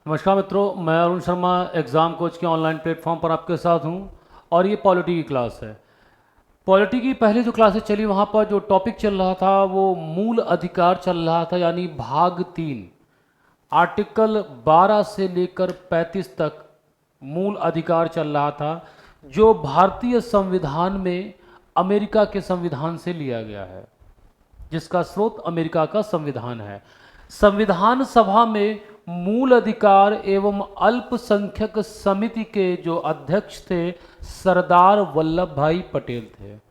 नमस्कार मित्रों, मैं अरुण शर्मा एग्ज़ाम कोच के ऑनलाइन प्लेटफॉर्म पर आपके साथ हूं और ये पॉलिटी की क्लास है। पॉलिटी की पहले जो क्लासेस चली वहां पर जो टॉपिक चल रहा था वो मूल अधिकार चल रहा था, यानी भाग 3 आर्टिकल 12 से लेकर 35 तक मूल अधिकार चल रहा था, जो भारतीय संविधान में अमेरिका के संविधान से लिया गया है, जिसका स्रोत अमेरिका का संविधान है। संविधान सभा में मूल अधिकार एवं अल्पसंख्यक समिति के जो अध्यक्ष थे सरदार वल्लभ भाई पटेल थे,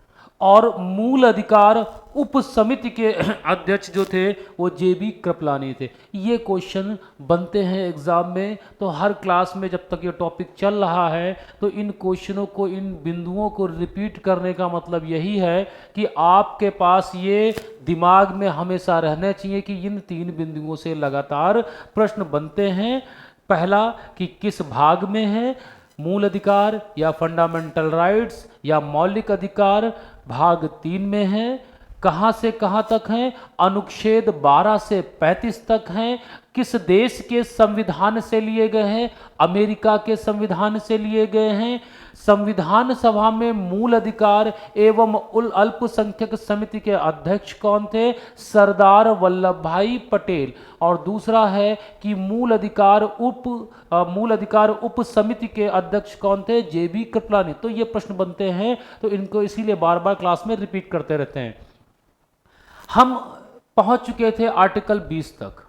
और मूल अधिकार उप समिति के अध्यक्ष जो थे वो जेबी कृपलानी थे। ये क्वेश्चन बनते हैं एग्जाम में, तो हर क्लास में जब तक ये टॉपिक चल रहा है तो इन क्वेश्चनों को, इन बिंदुओं को रिपीट करने का मतलब यही है कि आपके पास ये दिमाग में हमेशा रहना चाहिए कि इन 3 बिंदुओं से लगातार प्रश्न बनते हैं। पहला कि किस भाग में है, मूल अधिकार या फंडामेंटल राइट्स या मौलिक अधिकार भाग 3 में है, कहाँ से कहाँ तक हैं, अनुच्छेद 12 से 35 तक हैं, किस देश के संविधान से लिए गए हैं, अमेरिका के संविधान से लिए गए हैं, संविधान सभा में मूल अधिकार एवं अल्पसंख्यक समिति के अध्यक्ष कौन थे, सरदार वल्लभ भाई पटेल, और दूसरा है कि मूल अधिकार उप समिति के अध्यक्ष कौन थे, जेबी कृपलानी। तो ये प्रश्न बनते हैं, तो इनको इसीलिए बार बार क्लास में रिपीट करते रहते हैं। हम पहुंच चुके थे आर्टिकल 20 तक।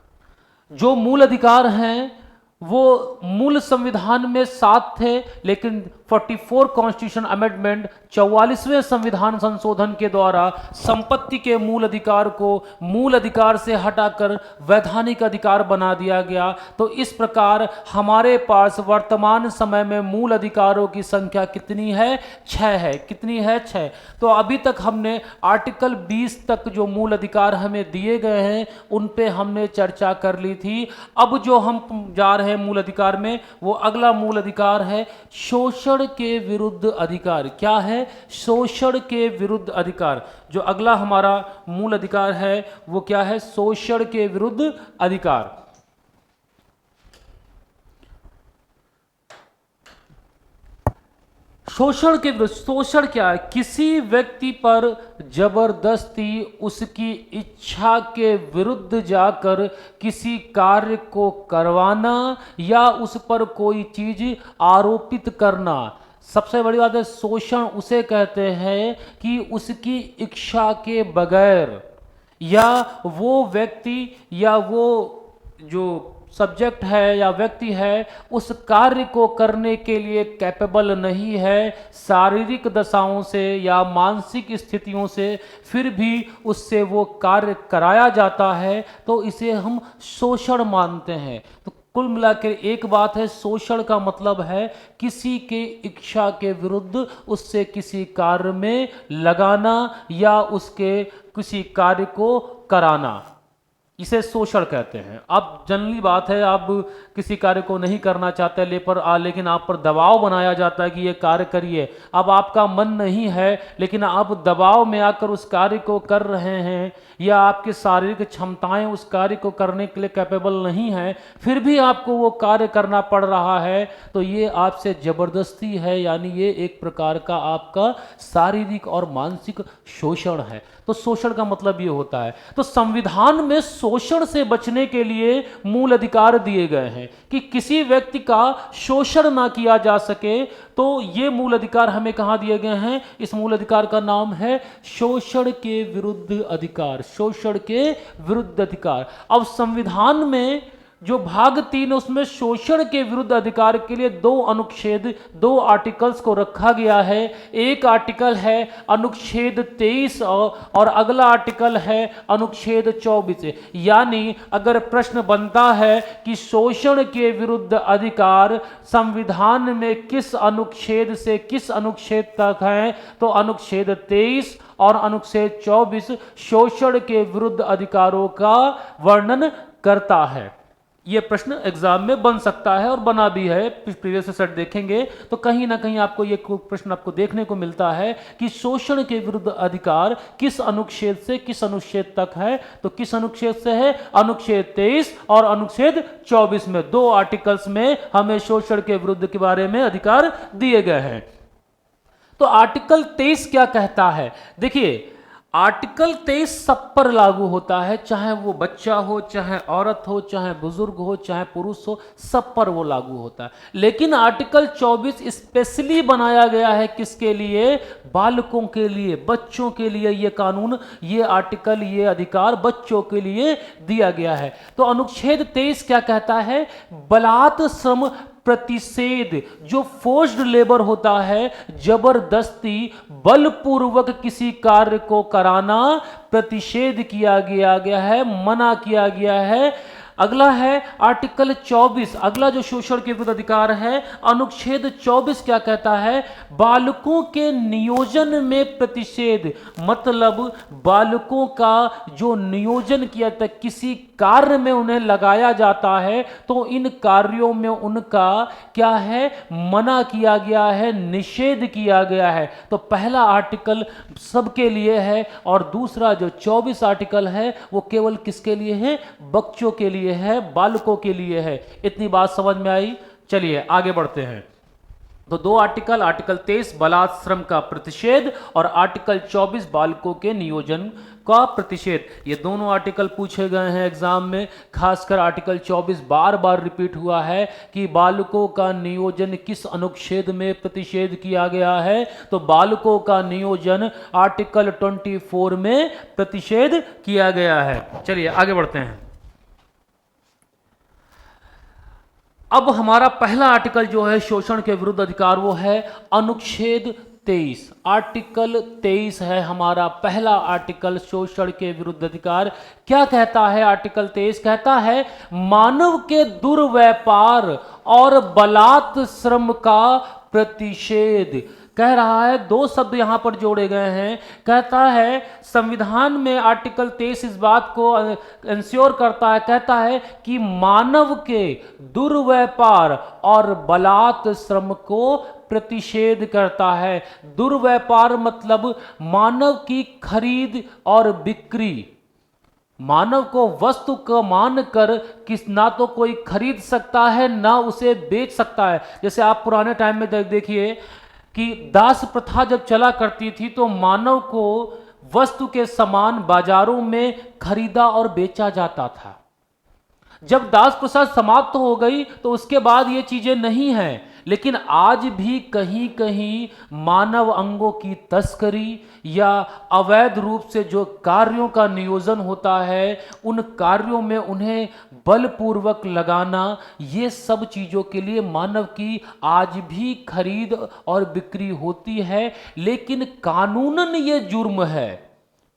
जो मूल अधिकार हैं वो मूल संविधान में 7 थे, लेकिन 44 कॉन्स्टिट्यूशन अमेंडमेंट 44वें संविधान संशोधन के द्वारा संपत्ति के मूल अधिकार को मूल अधिकार से हटाकर वैधानिक अधिकार बना दिया गया। तो इस प्रकार हमारे पास वर्तमान समय में मूल अधिकारों की संख्या कितनी है, 6 है। कितनी है, 6। तो अभी तक हमने आर्टिकल 20 तक जो मूल अधिकार हमें दिए गए हैं उन पे हमने चर्चा कर ली थी। अब जो हम जा रहे हैं मूल अधिकार में, वो अगला मूल अधिकार है शोषण के विरुद्ध अधिकार। क्या है, शोषण के विरुद्ध अधिकार। जो अगला हमारा मूल अधिकार है वो क्या है, शोषण के विरुद्ध अधिकार। शोषण के विरुद्ध, शोषण क्या है, किसी व्यक्ति पर जबरदस्ती उसकी इच्छा के विरुद्ध जाकर किसी कार्य को करवाना या उस पर कोई चीज आरोपित करना। सबसे बड़ी बात है, शोषण उसे कहते हैं कि उसकी इच्छा के बगैर या वो व्यक्ति या वो जो सब्जेक्ट है या व्यक्ति है उस कार्य को करने के लिए कैपेबल नहीं है, शारीरिक दशाओं से या मानसिक स्थितियों से, फिर भी उससे वो कार्य कराया जाता है, तो इसे हम शोषण मानते हैं। तो कुल मिलाकर एक बात है, शोषण का मतलब है किसी के इच्छा के विरुद्ध उससे किसी कार्य में लगाना या उसके किसी कार्य को कराना, इसे शोषण कहते हैं। अब जनरली बात है, आप किसी कार्य को नहीं करना चाहते लेकिन आप पर दबाव बनाया जाता है कि ये कार्य करिए। अब आपका मन नहीं है लेकिन आप दबाव में आकर उस कार्य को कर रहे हैं, या आपकी शारीरिक क्षमताएं उस कार्य को करने के लिए कैपेबल नहीं है, फिर भी आपको वो कार्य करना पड़ रहा है, तो ये आपसे जबरदस्ती है, यानी ये एक प्रकार का आपका शारीरिक और मानसिक शोषण है। तो शोषण का मतलब ये होता है। तो संविधान में शोषण से बचने के लिए मूल अधिकार दिए गए हैं कि किसी व्यक्ति का शोषण ना किया जा सके। तो ये मूल अधिकार हमें कहां दिए गए हैं, इस मूल अधिकार का नाम है शोषण के विरुद्ध अधिकार। शोषण के विरुद्ध अधिकार। अब संविधान में जो भाग 3 उसमें शोषण के विरुद्ध अधिकार के लिए 2 अनुच्छेद, 2 आर्टिकल्स को रखा गया है। एक आर्टिकल है अनुच्छेद 23 और अगला आर्टिकल है अनुच्छेद 24। यानी अगर प्रश्न बनता है कि शोषण के विरुद्ध अधिकार संविधान में किस अनुच्छेद से किस अनुच्छेद तक है, तो अनुच्छेद 23 और अनुच्छेद 24 शोषण के विरुद्ध अधिकारों का वर्णन करता है। ये प्रश्न एग्जाम में बन सकता है और बना भी है, प्रीवियस सेट देखेंगे तो कहीं ना कहीं आपको ये प्रश्न आपको देखने को मिलता है कि शोषण के विरुद्ध अधिकार किस अनुच्छेद से किस अनुच्छेद तक है। तो किस अनुच्छेद से है? अनुच्छेद 23 और अनुच्छेद 24 में, दो आर्टिकल्स में हमें शोषण के विरुद्ध के बारे में अधिकार दिए गए हैं। तो आर्टिकल 23 क्या कहता है? देखिए, आर्टिकल 23 सब पर लागू होता है, चाहे वो बच्चा हो, चाहे औरत हो, चाहे बुजुर्ग हो, चाहे पुरुष हो, सब पर वो लागू होता है। लेकिन आर्टिकल 24 स्पेशली बनाया गया है किसके लिए? बालकों के लिए, बच्चों के लिए। ये कानून, ये आर्टिकल, ये अधिकार बच्चों के लिए दिया गया है। तो अनुच्छेद 23 क्या कहता है? बलात् श्रम प्रतिषेध, जो फोर्स्ड लेबर होता है, जबरदस्ती बलपूर्वक किसी कार्य को कराना, प्रतिषेध किया गया है, मना किया गया है। अगला है आर्टिकल 24, अगला जो शोषण के विरुद्ध अधिकार है, अनुच्छेद 24 क्या कहता है? बालकों के नियोजन में प्रतिषेध, मतलब बालकों का जो नियोजन किया जाता है, किसी कार्य में उन्हें लगाया जाता है, तो इन कार्यों में उनका क्या है? मना किया गया है, निषेध किया गया है। तो पहला आर्टिकल सबके लिए है और दूसरा जो 24 आर्टिकल है वो केवल किसके लिए है? बच्चों के लिए है, बालकों के लिए है। इतनी बात समझ में आई? चलिए आगे बढ़ते हैं। तो दो आर्टिकल, आर्टिकल 23 बलात् श्रम का प्रतिषेध और आर्टिकल 24 बालकों के नियोजन का प्रतिषेध, ये दोनों आर्टिकल पूछे गए हैं एग्जाम में। खासकर आर्टिकल 24 बार बार रिपीट हुआ है कि बालकों का नियोजन किस अनुच्छेद में प्रतिषेध किया गया है? तो बालकों का नियोजन आर्टिकल 24 में प्रतिषेध किया गया है। चलिए आगे बढ़ते हैं। अब हमारा पहला आर्टिकल जो है शोषण के विरुद्ध अधिकार, वो है अनुच्छेद 23। आर्टिकल 23 है हमारा पहला आर्टिकल शोषण के विरुद्ध अधिकार। क्या कहता है आर्टिकल 23? कहता है मानव के दुर्व्यापार और बलात् श्रम का प्रतिषेध। कह रहा है, दो शब्द यहां पर जोड़े गए हैं। कहता है संविधान में आर्टिकल 23 इस बात को इंश्योर करता है, कहता है कि मानव के दुर्व्यापार और बलात् श्रम को प्रतिषेध करता है। दुर्व्यापार मतलब मानव की खरीद और बिक्री, मानव को वस्तु को मानकर किस ना तो कोई खरीद सकता है ना उसे बेच सकता है। जैसे आप पुराने टाइम में देखिए कि दास प्रथा जब चला करती थी तो मानव को वस्तु के समान बाजारों में खरीदा और बेचा जाता था। जब दास प्रथा समाप्त हो गई तो उसके बाद ये चीजें नहीं हैं, लेकिन आज भी कहीं कहीं मानव अंगों की तस्करी या अवैध रूप से जो कार्यों का नियोजन होता है, उन कार्यों में उन्हें बलपूर्वक लगाना, ये सब चीज़ों के लिए मानव की आज भी खरीद और बिक्री होती है। लेकिन कानूनन ये जुर्म है,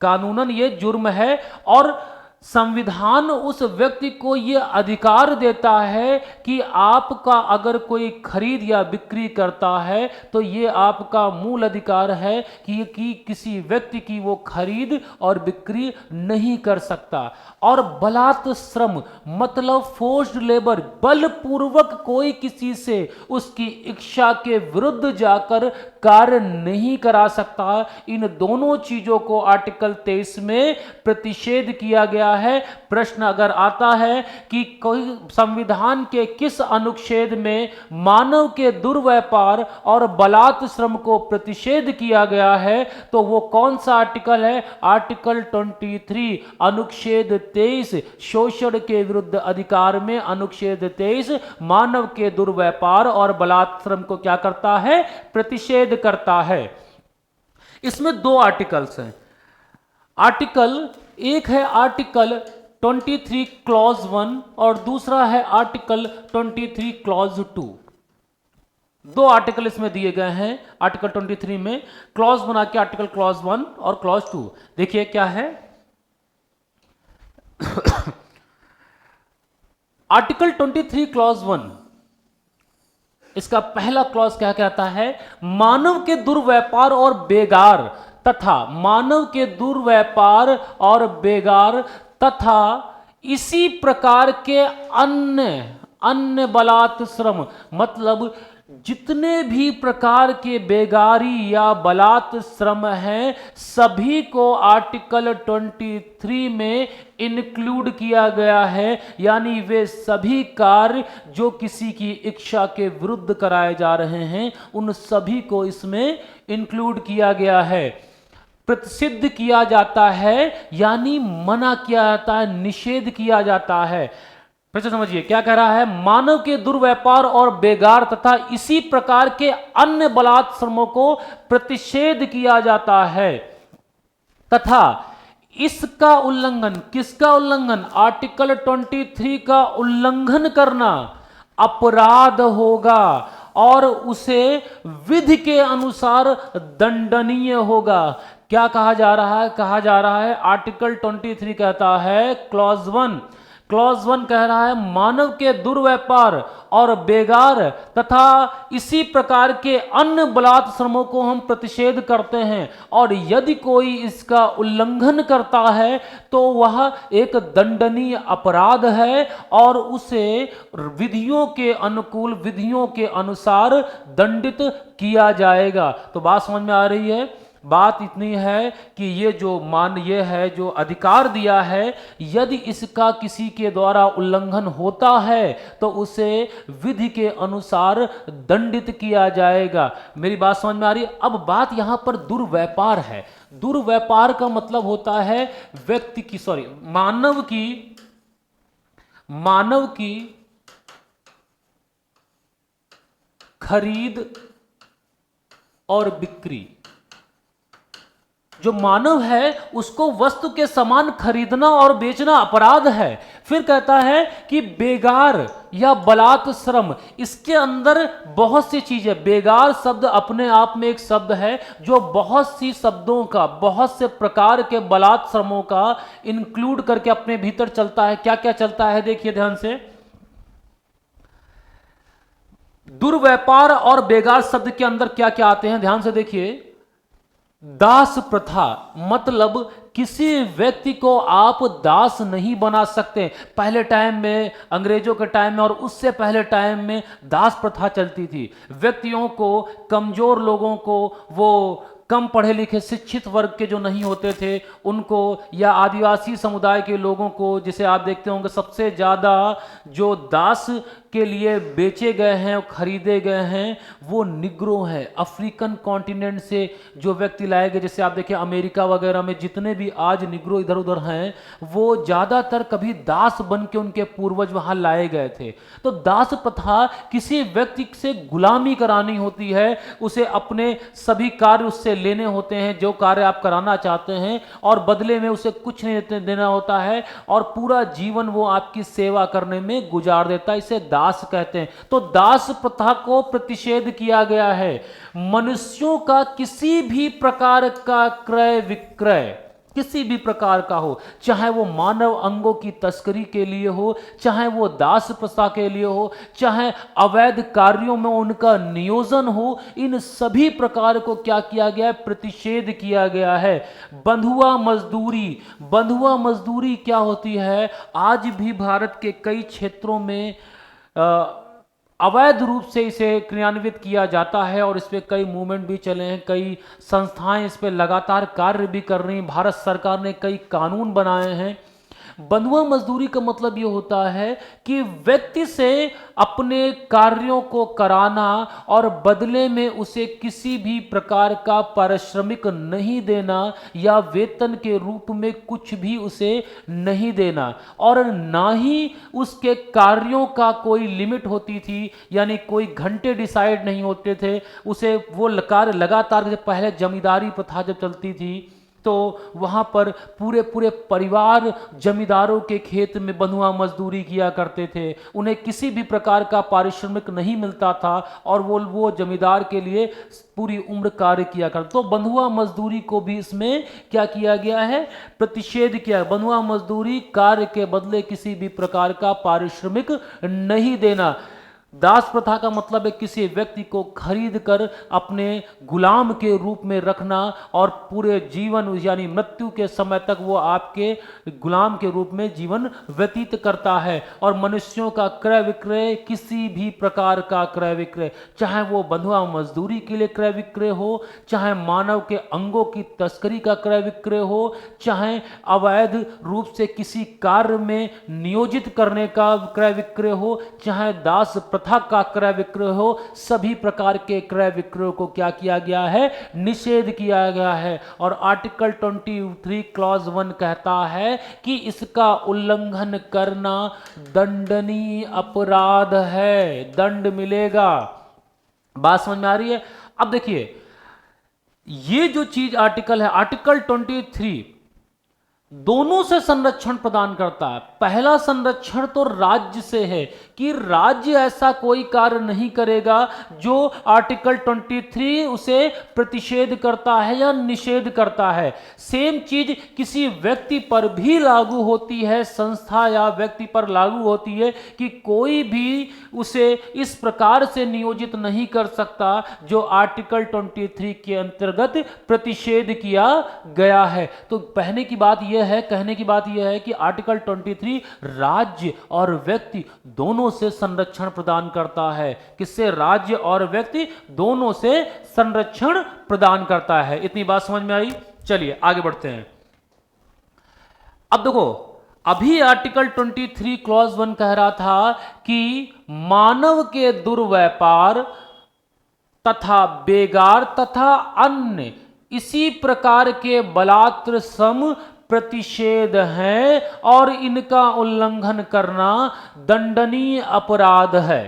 कानूनन ये जुर्म है और संविधान उस व्यक्ति को यह अधिकार देता है कि आपका अगर कोई खरीद या बिक्री करता है तो ये आपका मूल अधिकार है कि किसी व्यक्ति की वो खरीद और बिक्री नहीं कर सकता। और बलात् श्रम मतलब फोर्स्ड लेबर, बलपूर्वक कोई किसी से उसकी इच्छा के विरुद्ध जाकर कार्य नहीं करा सकता। इन दोनों चीजों को आर्टिकल 23 में प्रतिषेध किया गया है। प्रश्न अगर आता है कि कोई संविधान के किस अनुच्छेद में मानव के दुर्व्यापार और बलात् श्रम को प्रतिषेध किया गया है, तो वो कौन सा आर्टिकल है? आर्टिकल 23 अनुच्छेद 23 शोषण के विरुद्ध अधिकार में अनुच्छेद 23 मानव के दुर्व्यापार और बलात् श्रम को क्या करता है? प्रतिषेध करता है। इसमें दो आर्टिकल्स हैं। आर्टिकल एक है आर्टिकल 23 क्लॉज 1 और दूसरा है आर्टिकल 23 क्लॉज 2। दो आर्टिकल इसमें दिए गए हैं आर्टिकल 23 में, क्लॉज बना के आर्टिकल क्लॉज 1 और क्लॉज 2। देखिए क्या है आर्टिकल 23 क्लॉज 1, इसका पहला क्लॉज क्या कहता है? मानव के दुर्व्यापार और बेगार तथा मानव के दुर्व्यापार और बेगार तथा इसी प्रकार के अन्य अन्य बलात् श्रम, मतलब जितने भी प्रकार के बेगारी या बलात् श्रम हैं सभी को आर्टिकल 23 में इंक्लूड किया गया है। यानी वे सभी कार्य जो किसी की इच्छा के विरुद्ध कराए जा रहे हैं उन सभी को इसमें इंक्लूड किया गया है। प्रतिषिद्ध किया जाता है यानी मना किया जाता है, निषेध किया जाता है। फिर से समझिए क्या कह रहा है, मानव के दुर्व्यापार और बेगार तथा इसी प्रकार के अन्य बलात् श्रमों को प्रतिषेध किया जाता है तथा इसका उल्लंघन, किसका उल्लंघन, आर्टिकल 23 का उल्लंघन करना अपराध होगा और उसे विधि के अनुसार दंडनीय होगा। क्या कहा जा रहा है, कहा जा रहा है आर्टिकल 23 कहता है क्लॉज 1 कह रहा है मानव के दुर्व्यापार और बेगार तथा इसी प्रकार के अन्य बलात् श्रमों को हम प्रतिषेध करते हैं और यदि कोई इसका उल्लंघन करता है तो वह एक दंडनीय अपराध है और उसे विधियों के अनुकूल, विधियों के अनुसार दंडित किया जाएगा। तो बात समझ में आ रही है? बात इतनी है कि ये जो अधिकार दिया है यदि इसका किसी के द्वारा उल्लंघन होता है तो उसे विधि के अनुसार दंडित किया जाएगा। मेरी बात समझ में आ रही है? अब बात यहां पर दुर्व्यापार है। दुर्व्यापार का मतलब होता है मानव की खरीद और बिक्री। जो मानव है उसको वस्तु के समान खरीदना और बेचना अपराध है। फिर कहता है कि बेगार या बलात् श्रम, इसके अंदर बहुत सी चीजें, बेगार शब्द अपने आप में एक शब्द है जो बहुत सी शब्दों का, बहुत से प्रकार के बलात् श्रमों का इंक्लूड करके अपने भीतर चलता है। क्या क्या चलता है देखिए ध्यान से। दुर्व्यापार और बेगार शब्द के अंदर क्या क्या आते हैं ध्यान से देखिए। दास प्रथा, मतलब किसी व्यक्ति को आप दास नहीं बना सकते। पहले टाइम में, अंग्रेजों के टाइम में और उससे पहले टाइम में दास प्रथा चलती थी। व्यक्तियों को, कमजोर लोगों को, वो कम पढ़े लिखे शिक्षित वर्ग के जो नहीं होते थे उनको, या आदिवासी समुदाय के लोगों को, जिसे आप देखते होंगे सबसे ज़्यादा जो दास के लिए बेचे गए हैं, खरीदे गए हैं, वो निग्रो हैं। अफ्रीकन कॉन्टिनेंट से जो व्यक्ति लाए गए, जैसे आप देखिए अमेरिका वगैरह में जितने भी आज निग्रो इधर उधर हैं वो ज़्यादातर कभी दास बन के उनके पूर्वज वहाँ लाए गए थे। तो दास प्रथा किसी व्यक्ति से गुलामी करानी होती है, उसे अपने सभी कार्य उससे लेने होते हैं, जो कार्य आप कराना चाहते हैं, और बदले में उसे कुछ नहीं देना होता है और पूरा जीवन वो आपकी सेवा करने में गुजार देता है। इसे दास कहते हैं। तो दास प्रथा को प्रतिषेध किया गया है। मनुष्यों का किसी भी प्रकार का क्रय विक्रय, किसी भी प्रकार का हो, चाहे वो मानव अंगों की तस्करी के लिए हो, चाहे वो दास प्रथा के लिए हो, चाहे अवैध कार्यों में उनका नियोजन हो, इन सभी प्रकार को क्या किया गया है, प्रतिषेध किया गया है। बंधुआ मजदूरी, बंधुआ मजदूरी क्या होती है? आज भी भारत के कई क्षेत्रों में अवैध रूप से इसे क्रियान्वित किया जाता है और इस पर कई मूवमेंट भी चले हैं, कई संस्थाएं इस पर लगातार कार्य भी कर रही हैं। भारत सरकार ने कई कानून बनाए हैं। बंधुआ मजदूरी का मतलब ये होता है कि व्यक्ति से अपने कार्यों को कराना और बदले में उसे किसी भी प्रकार का पारिश्रमिक नहीं देना या वेतन के रूप में कुछ भी उसे नहीं देना, और ना ही उसके कार्यों का कोई लिमिट होती थी, यानी कोई घंटे डिसाइड नहीं होते थे। उसे वो कार्य लगातार, पहले जमींदारी प्रथा जब चलती थी तो वहां पर पूरे पूरे परिवार जमींदारों के खेत में बंधुआ मजदूरी किया करते थे। उन्हें किसी भी प्रकार का पारिश्रमिक नहीं मिलता था और वो जमींदार के लिए पूरी उम्र कार्य किया करते। तो बंधुआ मजदूरी को भी इसमें क्या किया गया है, प्रतिषेध किया। बंधुआ मजदूरी, कार्य के बदले किसी भी प्रकार का पारिश्रमिक नहीं देना। दास प्रथा का मतलब है किसी व्यक्ति को खरीद कर अपने गुलाम के रूप में रखना और पूरे जीवन यानी मृत्यु के समय तक वो आपके गुलाम के रूप में जीवन व्यतीत करता है। और मनुष्यों का क्रय विक्रय, किसी भी प्रकार का क्रय विक्रय, चाहे वो बंधुआ मजदूरी के लिए क्रय विक्रय हो, चाहे मानव के अंगों की तस्करी का क्रय विक्रय हो, चाहे अवैध रूप से किसी कार्य में नियोजित करने का क्रय विक्रय हो, चाहे दास प्रथा का क्रय विक्रय हो, सभी प्रकार के क्रय विक्रय को क्या किया गया है? निषेध किया गया है। और आर्टिकल 23 क्लॉज 1 कहता है कि इसका उल्लंघन करना दंडनीय अपराध है, दंड मिलेगा। बात समझ में आ रही है? अब देखिए, ये जो चीज आर्टिकल है, आर्टिकल 23 दोनों से संरक्षण प्रदान करता है। पहला संरक्षण तो राज्य से है कि राज्य ऐसा कोई कार्य नहीं करेगा जो आर्टिकल 23 उसे प्रतिषेध करता है या निषेध करता है। सेम चीज किसी व्यक्ति पर भी लागू होती है, संस्था या व्यक्ति पर लागू होती है कि कोई भी उसे इस प्रकार से नियोजित नहीं कर सकता जो आर्टिकल 23 के अंतर्गत प्रतिषेध किया गया है। तो कहने की बात यह है कि आर्टिकल 23 राज्य और व्यक्ति दोनों से संरक्षण प्रदान करता है। किससे? राज्य और व्यक्ति दोनों से संरक्षण प्रदान करता है। इतनी बात समझ में आई? चलिए आगे बढ़ते हैं। अब देखो, अभी आर्टिकल 23 क्लॉज 1 कह रहा था कि मानव के दुर्व्यापार तथा बेगार तथा अन्य इसी प्रकार के बलात्कार श्रम प्रतिषेध है और इनका उल्लंघन करना दंडनीय अपराध है।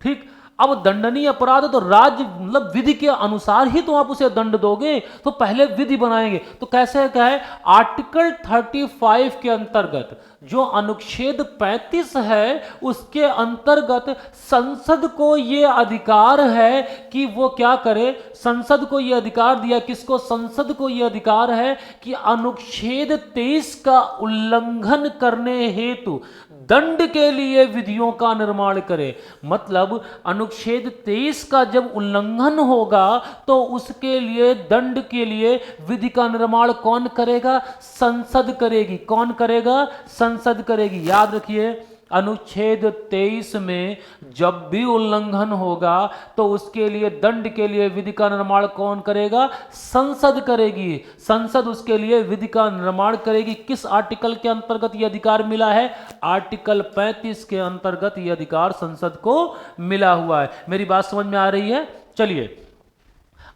ठीक, अब दंडनीय अपराध तो राज्य मतलब विधि के अनुसार ही तो आप उसे दंड दोगे, तो पहले विधि बनाएंगे। तो कैसे क्या है? आर्टिकल 35 के अंतर्गत जो अनुच्छेद 35 है उसके अंतर्गत संसद को यह अधिकार है कि वो क्या करे? संसद को यह अधिकार दिया। किसको? संसद को यह अधिकार है कि अनुच्छेद 23 का उल्लंघन करने हेतु दंड के लिए विधियों का निर्माण करे। मतलब अनुच्छेद 23 का जब उल्लंघन होगा तो उसके लिए दंड के लिए विधि का निर्माण कौन करेगा? संसद करेगी। कौन करेगा? संसद करेगी। याद रखिए, अनुच्छेद 23 में जब भी उल्लंघन होगा तो उसके लिए दंड के लिए विधि का निर्माण कौन करेगा? संसद करेगी। संसद उसके लिए विधि का निर्माण करेगी। किस आर्टिकल के अंतर्गत यह अधिकार मिला है? आर्टिकल 35 के अंतर्गत यह अधिकार संसद को मिला हुआ है। मेरी बात समझ में आ रही है? चलिए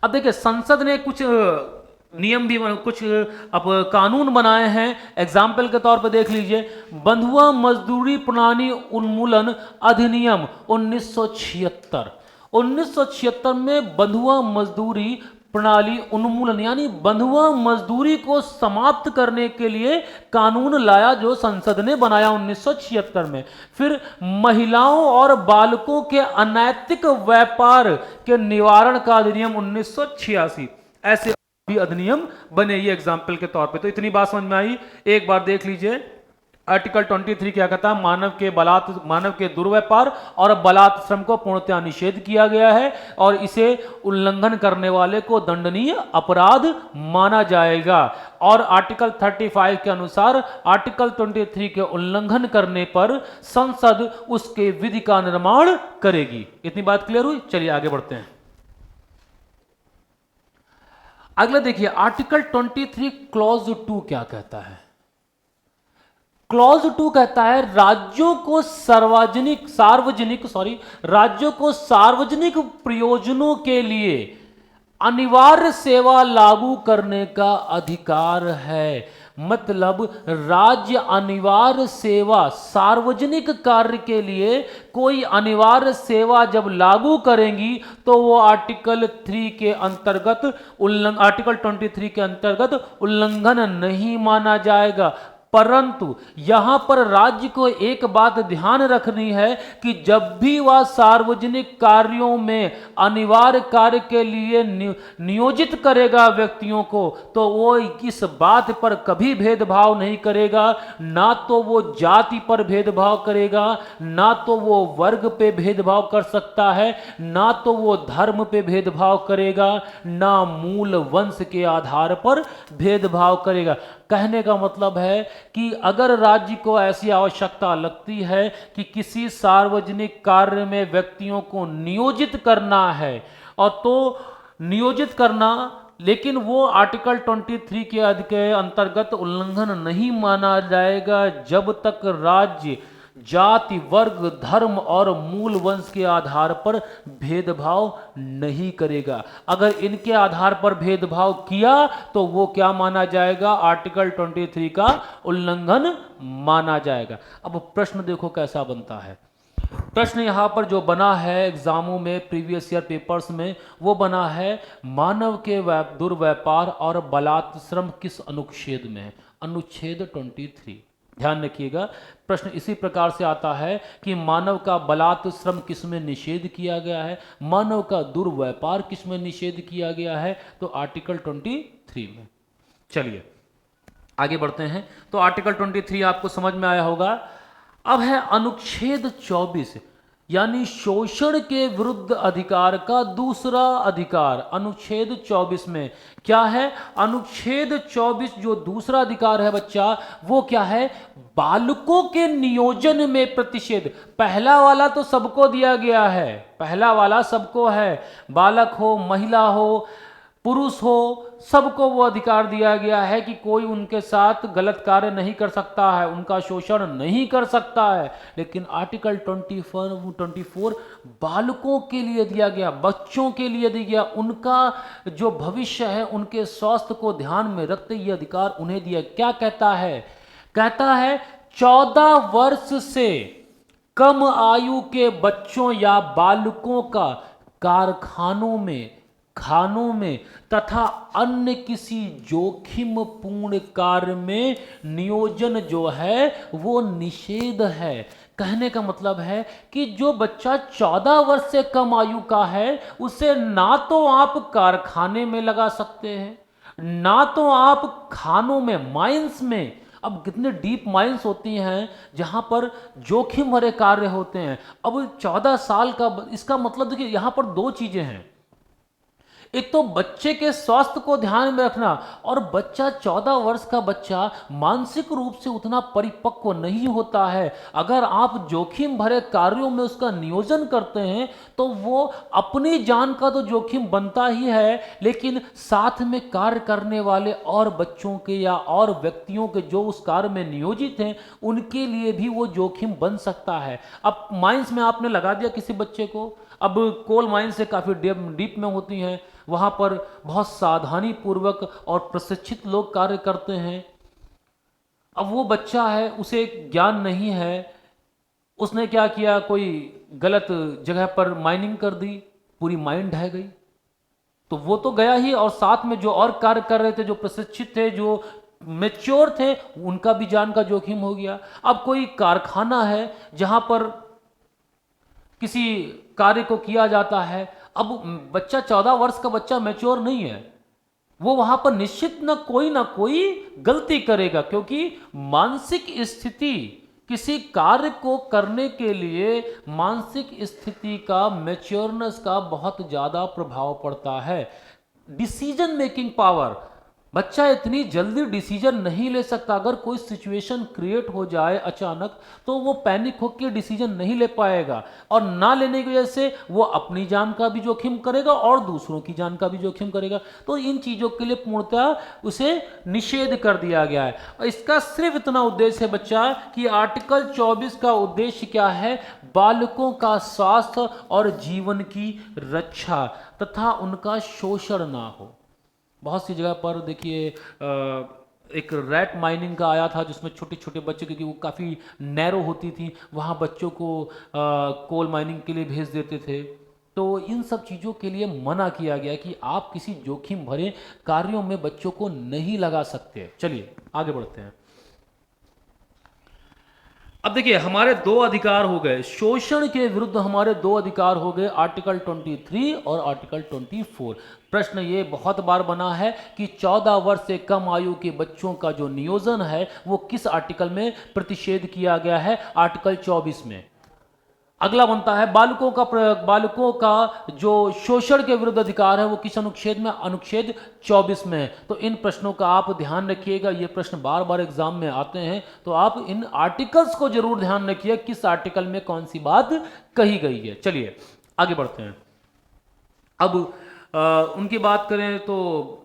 अब देखिए, संसद ने कुछ नियम भी, कुछ अब कानून बनाए हैं। एग्जाम्पल के तौर पर देख लीजिए, बंधुआ मजदूरी प्रणाली उन्मूलन अधिनियम 1976। 1976 में बंधुआ मजदूरी प्रणाली उन्मूलन यानी बंधुआ मजदूरी को समाप्त करने के लिए कानून लाया जो संसद ने बनाया 1976 में। फिर महिलाओं और बालकों के अनैतिक व्यापार के निवारण का अधिनियम 1986। ऐसे भी अधिनियम बने, ये एग्जाम्पल के तौर पे। तो इतनी बात समझ में आई? एक बार देख लीजिए, आर्टिकल 23 क्या कहता है? मानव के दुर्व्यापार और बलात्कार श्रम को पूर्णतः निषेध किया गया है और इसे उल्लंघन करने वाले को दंडनीय अपराध माना जाएगा। और आर्टिकल 35 के अनुसार आर्टिकल 23 के उल्लंघन करने पर संसद उसके विधि का निर्माण करेगी। इतनी बात क्लियर हुई? चलिए आगे बढ़ते हैं। अगला देखिए, आर्टिकल 23 क्लॉज 2 क्या कहता है? क्लॉज 2 कहता है राज्यों को सार्वजनिक प्रयोजनों के लिए अनिवार्य सेवा लागू करने का अधिकार है। मतलब राज्य अनिवार्य सेवा, सार्वजनिक कार्य के लिए कोई अनिवार्य सेवा जब लागू करेंगी तो वो आर्टिकल 23 के अंतर्गत उल्लंघन नहीं माना जाएगा। परंतु यहां पर राज्य को एक बात ध्यान रखनी है कि जब भी वह सार्वजनिक कार्यों में अनिवार्य कार्य के लिए नियोजित करेगा व्यक्तियों को, तो वो इस बात पर कभी भेदभाव नहीं करेगा। ना तो वो जाति पर भेदभाव करेगा, ना तो वो वर्ग पे भेदभाव कर सकता है, ना तो वो धर्म पे भेदभाव करेगा, ना मूल वंश के आधार पर भेदभाव करेगा। कहने का मतलब है कि अगर राज्य को ऐसी आवश्यकता लगती है कि किसी सार्वजनिक कार्य में व्यक्तियों को नियोजित करना है, और तो नियोजित करना, लेकिन वो आर्टिकल 23 के अंतर्गत उल्लंघन नहीं माना जाएगा जब तक राज्य जाति, वर्ग, धर्म और मूल वंश के आधार पर भेदभाव नहीं करेगा। अगर इनके आधार पर भेदभाव किया तो वो क्या माना जाएगा? आर्टिकल 23 का उल्लंघन माना जाएगा। अब प्रश्न देखो कैसा बनता है। प्रश्न यहां पर जो बना है एग्जामों में, प्रीवियस ईयर पेपर्स में, वो बना है मानव के दुर्व्यापार और बलात्श्रम किस अनुच्छेद में है? अनुच्छेद 23। ध्यान रखिएगा, प्रश्न इसी प्रकार से आता है कि मानव का बलात्श्रम किस में निषेध किया गया है, मानव का दुर्व्यापार किस में निषेध किया गया है? तो आर्टिकल 23 में। चलिए आगे बढ़ते हैं। तो आर्टिकल 23 आपको समझ में आया होगा। अब है अनुच्छेद 24, यानी शोषण के विरुद्ध अधिकार का दूसरा अधिकार। अनुच्छेद 24 में क्या है? अनुच्छेद 24 जो दूसरा अधिकार है बच्चा, वो क्या है? बालकों के नियोजन में प्रतिषेध। पहला वाला तो सबको दिया गया है, पहला वाला सबको है, बालक हो, महिला हो, पुरुष हो, सबको वो अधिकार दिया गया है कि कोई उनके साथ गलत कार्य नहीं कर सकता है, उनका शोषण नहीं कर सकता है। लेकिन आर्टिकल 24 बालकों के लिए दिया गया, बच्चों के लिए दिया गया, उनका जो भविष्य है, उनके स्वास्थ्य को ध्यान में रखते ये अधिकार उन्हें दिया। क्या कहता है? कहता है 14 वर्ष से कम आयु के बच्चों या बालकों का कारखानों में, खानों में तथा अन्य किसी जोखिम पूर्ण कार्य में नियोजन जो है वो निषेध है। कहने का मतलब है कि जो बच्चा 14 वर्ष से कम आयु का है, उसे ना तो आप कारखाने में लगा सकते हैं, ना तो आप खानों में, माइंस में। अब कितने डीप माइंस होती हैं जहां पर जोखिम भरे कार्य होते हैं। अब 14 साल का, इसका मतलब देखिए यहां पर दो चीजें हैं। एक तो बच्चे के स्वास्थ्य को ध्यान में रखना, और बच्चा 14 वर्ष का बच्चा मानसिक रूप से उतना परिपक्व नहीं होता है। अगर आप जोखिम भरे कार्यों में उसका नियोजन करते हैं तो वो अपनी जान का तो जोखिम बनता ही है, लेकिन साथ में कार्य करने वाले और बच्चों के या और व्यक्तियों के जो उस कार्य में नियोजित हैं उनके लिए भी वो जोखिम बन सकता है। अब माइंस में आपने लगा दिया किसी बच्चे को, अब कोल माइंस से काफ़ी डीप में होती हैं, वहाँ पर बहुत सावधानी पूर्वक और प्रशिक्षित लोग कार्य करते हैं। अब वो बच्चा है, उसे ज्ञान नहीं है, उसने क्या किया, कोई गलत जगह पर माइनिंग कर दी, पूरी माइंड ढह गई, तो वो तो गया ही, और साथ में जो और कार्य कर रहे थे, जो प्रशिक्षित थे, जो मेच्योर थे, उनका भी जान का जोखिम हो गया। अब कोई कारखाना है जहां पर किसी कार्य को किया जाता है, अब बच्चा 14 वर्ष का बच्चा मैच्योर नहीं है, वो वहां पर निश्चित ना कोई गलती करेगा, क्योंकि मानसिक स्थिति, किसी कार्य को करने के लिए मानसिक स्थिति का, मैच्योरनेस का बहुत ज्यादा प्रभाव पड़ता है। डिसीजन मेकिंग पावर, बच्चा इतनी जल्दी डिसीजन नहीं ले सकता। अगर कोई सिचुएशन क्रिएट हो जाए अचानक तो वो पैनिक होकर डिसीजन नहीं ले पाएगा, और ना लेने की वजह से वो अपनी जान का भी जोखिम करेगा और दूसरों की जान का भी जोखिम करेगा। तो इन चीज़ों के लिए पूर्णतः उसे निषेध कर दिया गया है। और इसका सिर्फ इतना उद्देश्य है बच्चा कि आर्टिकल 24 का उद्देश्य क्या है? बालकों का स्वास्थ्य और जीवन की रक्षा तथा उनका शोषण ना हो। बहुत सी जगह पर देखिए एक रैट माइनिंग का आया था, जिसमें छोटे छोटे बच्चे, क्योंकि वो काफ़ी नैरो होती थी, वहाँ बच्चों को कोल माइनिंग के लिए भेज देते थे। तो इन सब चीज़ों के लिए मना किया गया कि आप किसी जोखिम भरे कार्यों में बच्चों को नहीं लगा सकते। चलिए आगे बढ़ते हैं। अब देखिए हमारे दो अधिकार हो गए, शोषण के विरुद्ध हमारे दो अधिकार हो गए, आर्टिकल 23 और आर्टिकल 24। प्रश्न ये बहुत बार बना है कि 14 वर्ष से कम आयु के बच्चों का जो नियोजन है वो किस आर्टिकल में प्रतिषेध किया गया है, आर्टिकल 24 में। अगला बनता है बालकों का जो शोषण के विरुद्ध अधिकार है वो किस अनुच्छेद में, अनुच्छेद 24 में है। तो इन प्रश्नों का आप ध्यान रखिएगा, ये प्रश्न बार बार एग्जाम में आते हैं, तो आप इन आर्टिकल्स को जरूर ध्यान रखिए किस आर्टिकल में कौन सी बात कही गई है। चलिए आगे बढ़ते हैं। अब उनकी बात करें तो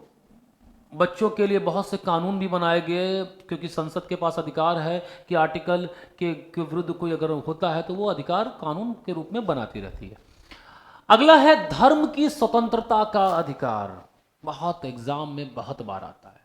बच्चों के लिए बहुत से कानून भी बनाए गए, क्योंकि संसद के पास अधिकार है कि आर्टिकल के विरुद्ध कोई अगर होता है तो वो अधिकार कानून के रूप में बनाती रहती है। अगला है धर्म की स्वतंत्रता का अधिकार, बहुत एग्जाम में बहुत बार आता है।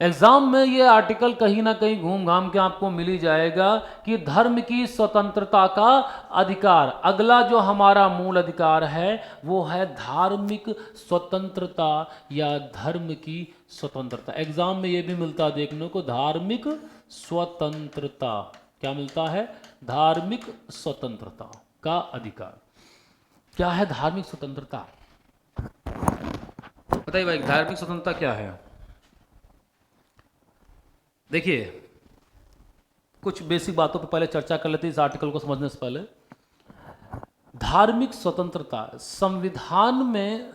एग्जाम में ये आर्टिकल कहीं ना कहीं घूम घाम के आपको मिल ही जाएगा कि धर्म की स्वतंत्रता का अधिकार। अगला जो हमारा मूल अधिकार है वो है धार्मिक स्वतंत्रता या धर्म की स्वतंत्रता। एग्जाम में ये भी मिलता देखने को, धार्मिक स्वतंत्रता। क्या मिलता है? धार्मिक स्वतंत्रता का अधिकार। क्या है धार्मिक स्वतंत्रता? बताइए भाई, धार्मिक स्वतंत्रता क्या है? देखिए कुछ बेसिक बातों पर पहले चर्चा कर लेते हैं इस आर्टिकल को समझने से पहले। धार्मिक स्वतंत्रता, संविधान में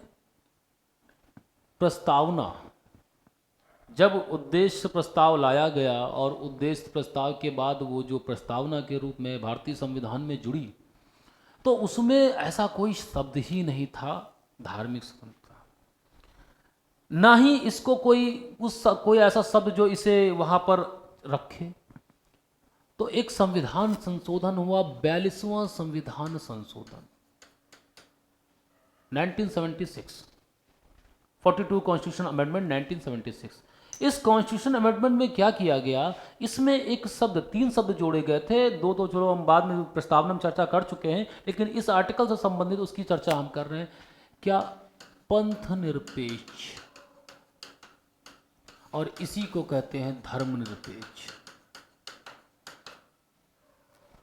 प्रस्तावना, जब उद्देश्य प्रस्ताव लाया गया और उद्देश्य प्रस्ताव के बाद वो जो प्रस्तावना के रूप में भारतीय संविधान में जुड़ी, तो उसमें ऐसा कोई शब्द ही नहीं था धार्मिक स्वतंत्रता, ना ही इसको कोई ऐसा शब्द जो इसे वहां पर रखे। तो एक संविधान संशोधन हुआ, 42वां संविधान संशोधन 1976, 42 कॉन्स्टिट्यूशन अमेंडमेंट 1976। इस कॉन्स्टिट्यूशन अमेंडमेंट में क्या किया गया, इसमें एक शब्द, 3 शब्द जोड़े गए थे, दो तो चलो हम बाद में प्रस्तावना में चर्चा कर चुके हैं, लेकिन इस आर्टिकल से संबंधित उसकी चर्चा हम कर रहे हैं। क्या? पंथ निरपेक्ष, और इसी को कहते हैं धर्मनिरपेक्ष।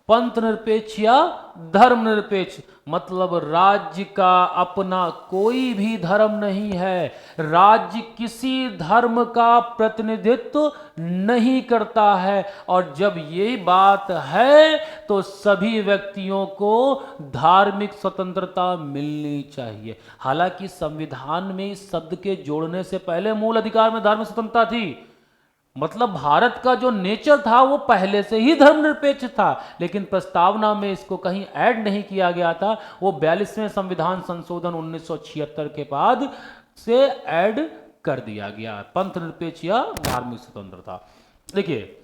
पंथ निरपेक्ष या धर्मनिरपेक्ष, मतलब राज्य का अपना कोई भी धर्म नहीं है, राज्य किसी धर्म का प्रतिनिधित्व नहीं करता है, और जब ये बात है तो सभी व्यक्तियों को धार्मिक स्वतंत्रता मिलनी चाहिए। हालांकि संविधान में इस शब्द के जोड़ने से पहले मूल अधिकार में धार्मिक स्वतंत्रता थी, मतलब भारत का जो नेचर था वो पहले से ही धर्मनिरपेक्ष था, लेकिन प्रस्तावना में इसको कहीं ऐड नहीं किया गया था। वो 42वें संविधान संशोधन 1976 के बाद से ऐड कर दिया गया, पंथ निरपेक्ष या धार्मिक स्वतंत्रता। देखिए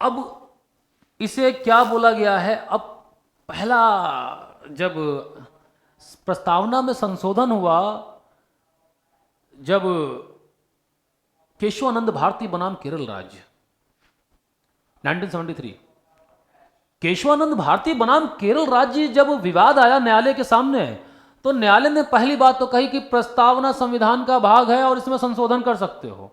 अब इसे क्या बोला गया है। अब पहला जब प्रस्तावना में संशोधन हुआ, जब केशवानंद भारती बनाम केरल राज्य 1973, केशवानंद भारती बनाम केरल राज्य जब विवाद आया न्यायालय के सामने, तो न्यायालय ने पहली बात तो कही कि प्रस्तावना संविधान का भाग है और इसमें संशोधन कर सकते हो।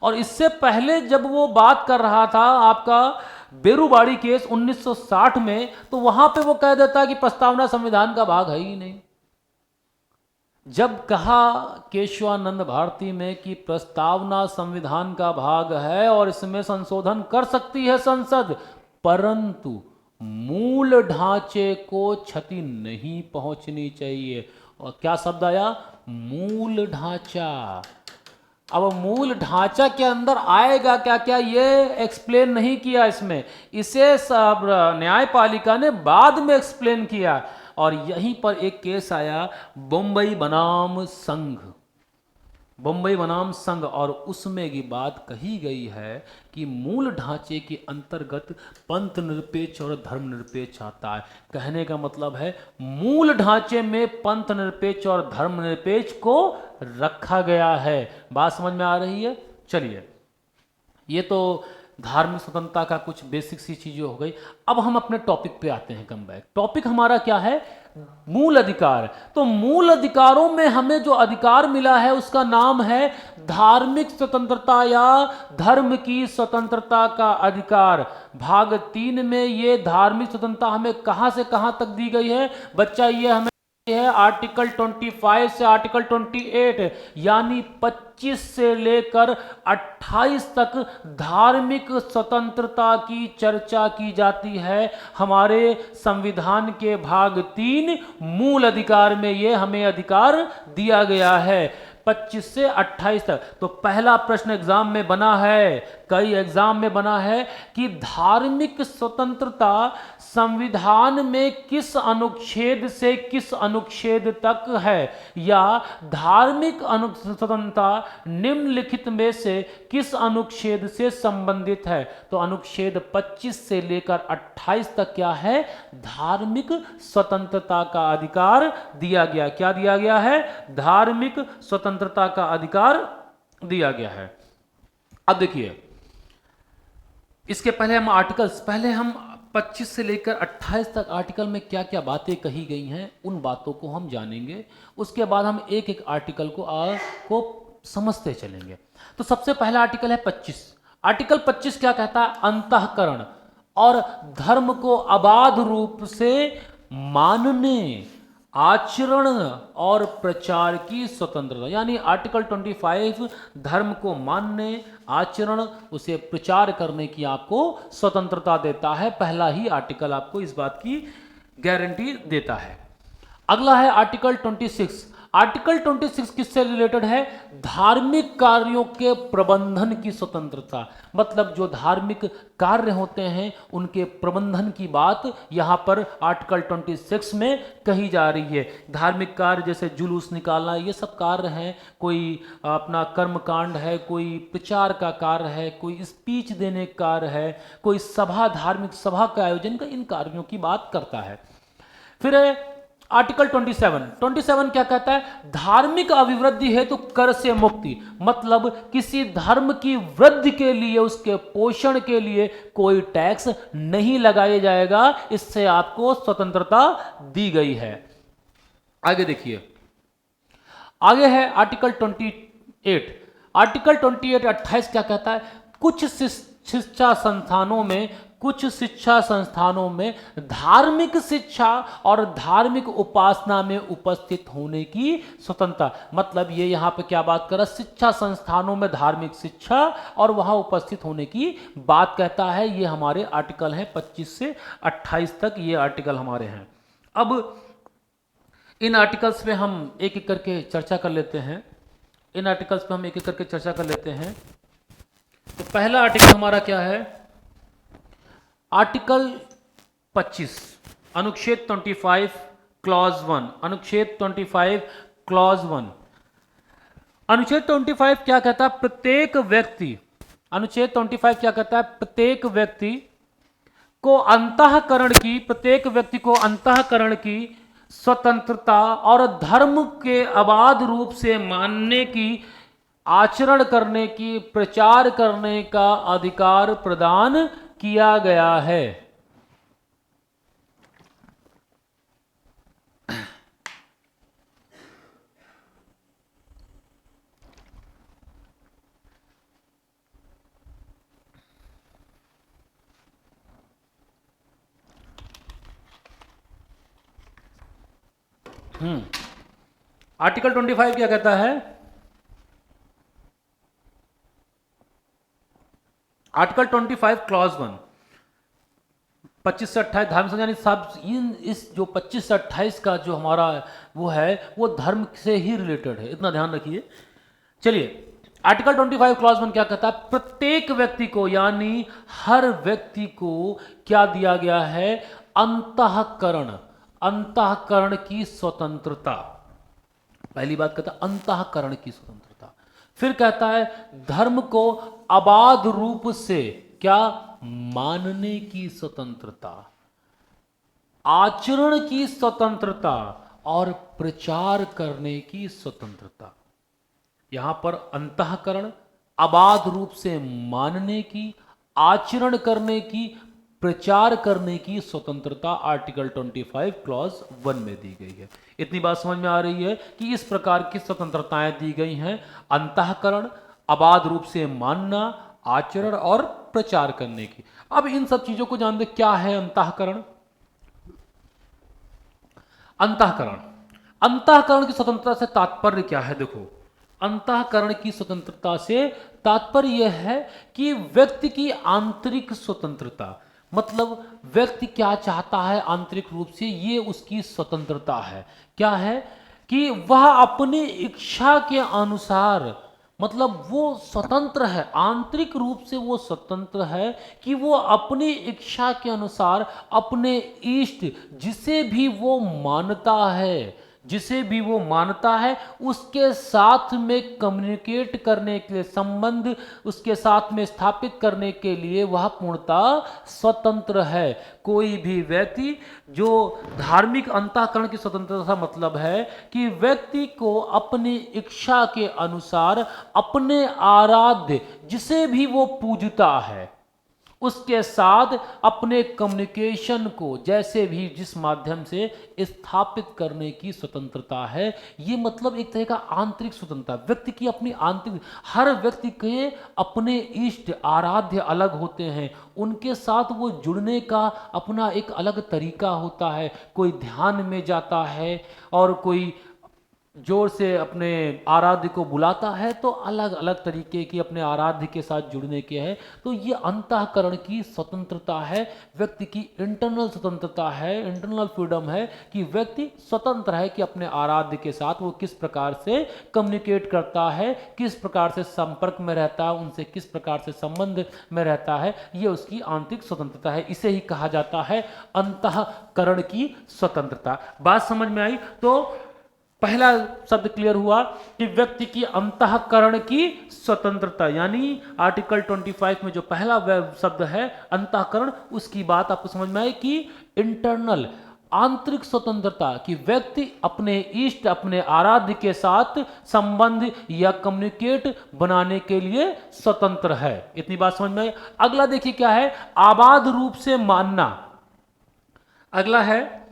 और इससे पहले जब वो बात कर रहा था आपका बेरुबाड़ी केस 1960 में, तो वहां पे वो कह देता कि प्रस्तावना संविधान का भाग है ही नहीं। जब कहा केशवानंद भारती में कि प्रस्तावना संविधान का भाग है और इसमें संशोधन कर सकती है संसद, परंतु मूल ढांचे को क्षति नहीं पहुंचनी चाहिए। और क्या शब्द आया? मूल ढांचा। अब मूल ढांचा के अंदर आएगा क्या क्या, ये एक्सप्लेन नहीं किया इसमें, इसे सब न्यायपालिका ने बाद में एक्सप्लेन किया। और यहीं पर एक केस आया बम्बई बनाम संघ, बम्बई बनाम संघ, और उसमें ये बात कही गई है कि मूल ढांचे के अंतर्गत पंथ निरपेक्ष और धर्म निरपेक्ष आता है। कहने का मतलब है मूल ढांचे में पंथ निरपेक्ष और धर्म निरपेक्ष को रखा गया है। बात समझ में आ रही है? चलिए, ये तो धार्मिक स्वतंत्रता का कुछ बेसिक सी चीजें हो गई। अब हम अपने टॉपिक पे आते हैं, कम बैक। टॉपिक हमारा क्या है? मूल अधिकार। तो मूल अधिकारों में हमें जो अधिकार मिला है उसका नाम है धार्मिक स्वतंत्रता या धर्म की स्वतंत्रता का अधिकार। भाग 3 में ये धार्मिक स्वतंत्रता हमें कहां से कहां तक दी गई है बच्चा, ये हमें है आर्टिकल 25 से आर्टिकल 28, यानी 25 से लेकर 28 तक धार्मिक स्वतंत्रता की चर्चा की जाती है हमारे संविधान के भाग 3 मूल अधिकार में। ये हमें अधिकार दिया गया है 25 से 28 तक। तो पहला प्रश्न एग्जाम में बना है, कई एग्जाम में बना है कि धार्मिक स्वतंत्रता संविधान में किस अनुच्छेद से किस अनुच्छेद तक है, या धार्मिक स्वतंत्रता निम्नलिखित में से किस अनुच्छेद से संबंधित है। तो अनुच्छेद 25 से लेकर 28 तक क्या है, धार्मिक स्वतंत्रता का अधिकार दिया गया। क्या दिया गया है, धार्मिक स्वतंत्रता का अधिकार दिया गया है। अब देखिए, इसके पहले हम आर्टिकल्स, पहले हम 25 से लेकर 28 तक आर्टिकल में क्या क्या बातें कही गई हैं उन बातों को हम जानेंगे। उसके बाद हम एक एक आर्टिकल को समझते चलेंगे। तो सबसे पहला आर्टिकल है 25। आर्टिकल 25 क्या कहता है, अंतःकरण और धर्म को अबाध रूप से मानने, आचरण और प्रचार की स्वतंत्रता। यानी आर्टिकल 25 धर्म को मानने, आचरण, उसे प्रचार करने की आपको स्वतंत्रता देता है। पहला ही आर्टिकल आपको इस बात की गारंटी देता है। अगला है आर्टिकल 26। आर्टिकल 26 किससे रिलेटेड है, धार्मिक कार्यों के प्रबंधन की स्वतंत्रता। मतलब जो धार्मिक कार्य होते हैं उनके प्रबंधन की बात यहां पर आर्टिकल 26 में कही जा रही है। धार्मिक कार्य जैसे जुलूस निकालना, ये सब कार्य हैं। कोई अपना कर्मकांड है, कोई प्रचार का कार्य है, कोई स्पीच देने का कार्य है, कोई सभा, धार्मिक सभा का आयोजन का, इन कार्यों की बात करता है। फिर आर्टिकल 27 क्या कहता है, धार्मिक अभिवृद्धि हेतु कर से मुक्ति। मतलब किसी धर्म की वृद्धि के लिए, उसके पोषण के लिए कोई टैक्स नहीं लगाया जाएगा, इससे आपको स्वतंत्रता दी गई है। आगे देखिए, आगे है आर्टिकल 28। आर्टिकल 28 क्या कहता है, कुछ शिक्षा संस्थानों में धार्मिक शिक्षा और धार्मिक उपासना में उपस्थित होने की स्वतंत्रता। मतलब ये यहां पे क्या बात कर रहा है, शिक्षा संस्थानों में धार्मिक शिक्षा और वहां उपस्थित होने की बात कहता है। ये हमारे आर्टिकल हैं 25 से 28 तक, ये आर्टिकल हमारे हैं। अब इन आर्टिकल्स पे हम एक एक करके चर्चा कर लेते हैं। तो पहला आर्टिकल हमारा क्या है, आर्टिकल 25 अनुच्छेद 25 क्लॉज 1। अनुच्छेद 25 क्लॉज 1। अनुच्छेद 25 क्या कहता है, प्रत्येक व्यक्ति, अनुच्छेद 25 क्या कहता है, प्रत्येक व्यक्ति को अंतःकरण की स्वतंत्रता और धर्म के अबाध रूप से मानने की, आचरण करने की, प्रचार करने का अधिकार प्रदान किया गया है। आर्टिकल 25 क्या कहता है, आर्टिकल 25 क्लॉज 1, 25 से 28 धार्मिक, यानी सब इस जो 25 से 28 का जो हमारा वो है वो धर्म से ही रिलेटेड है, इतना ध्यान रखिए। चलिए, आर्टिकल 25 क्लॉज 1 क्या कहता है, प्रत्येक व्यक्ति को, यानी हर व्यक्ति को क्या दिया गया है, अंतःकरण की स्वतंत्रता। पहली बात कहता है अंतःकरण की स्वतंत्रता। फिर कहता है धर्म को अबाध रूप से क्या, मानने की स्वतंत्रता, आचरण की स्वतंत्रता और प्रचार करने की स्वतंत्रता। यहां पर अंतःकरण, अबाध रूप से मानने की, आचरण करने की, प्रचार करने की स्वतंत्रता आर्टिकल 25 क्लॉज 1 में दी गई है। इतनी बात समझ में आ रही है कि इस प्रकार की स्वतंत्रताएं दी गई हैं, अंतःकरण, अबाध रूप से मानना, आचरण और प्रचार करने की। अब इन सब चीजों को जानते, क्या है अंतःकरण? अंतःकरण, अंतःकरण की स्वतंत्रता से तात्पर्य क्या है? देखो, अंतःकरण की स्वतंत्रता से तात्पर्य यह है कि व्यक्ति की आंतरिक स्वतंत्रता, मतलब व्यक्ति क्या चाहता है आंतरिक रूप से, ये उसकी स्वतंत्रता है। क्या है? कि वह अपनी इच्छा के अनुसार, मतलब वो स्वतंत्र है, आंतरिक रूप से वो स्वतंत्र है कि वो अपनी इच्छा के अनुसार अपने इष्ट, जिसे भी वो मानता है, जिसे भी वो मानता है उसके साथ में कम्युनिकेट करने के लिए, संबंध उसके साथ में स्थापित करने के लिए वह पूर्णतः स्वतंत्र है। कोई भी व्यक्ति जो धार्मिक अंतःकरण की स्वतंत्रता का मतलब है कि व्यक्ति को अपनी इच्छा के अनुसार अपने आराध्य, जिसे भी वो पूजता है, उसके साथ अपने कम्युनिकेशन को जैसे भी जिस माध्यम से स्थापित करने की स्वतंत्रता है। ये मतलब एक तरह का आंतरिक स्वतंत्रता, व्यक्ति की अपनी आंतरिक, हर व्यक्ति के अपने इष्ट आराध्य अलग होते हैं, उनके साथ वो जुड़ने का अपना एक अलग तरीका होता है। कोई ध्यान में जाता है और कोई जोर से अपने आराध्य को बुलाता है, तो अलग अलग तरीके की अपने आराध्य के साथ जुड़ने के हैं। तो ये अंतःकरण की स्वतंत्रता है, व्यक्ति की इंटरनल स्वतंत्रता है, इंटरनल फ्रीडम है कि व्यक्ति स्वतंत्र है कि अपने आराध्य के साथ वो किस प्रकार से कम्युनिकेट करता है, किस प्रकार से संपर्क में रहता है, उनसे किस प्रकार से संबंध में रहता है। ये उसकी आंतरिक स्वतंत्रता है, इसे ही कहा जाता है अंतःकरण की स्वतंत्रता। बात समझ में आई? तो पहला शब्द क्लियर हुआ कि व्यक्ति की अंतःकरण की स्वतंत्रता, यानी आर्टिकल 25 में जो पहला शब्द है अंतःकरण, उसकी बात आपको समझ में आई कि इंटरनल, आंतरिक स्वतंत्रता, कि व्यक्ति अपने इष्ट, अपने आराध्य के साथ संबंध या कम्युनिकेट बनाने के लिए स्वतंत्र है। इतनी बात समझ में आई? अगला देखिए क्या है, आबाद रूप से मानना। अगला है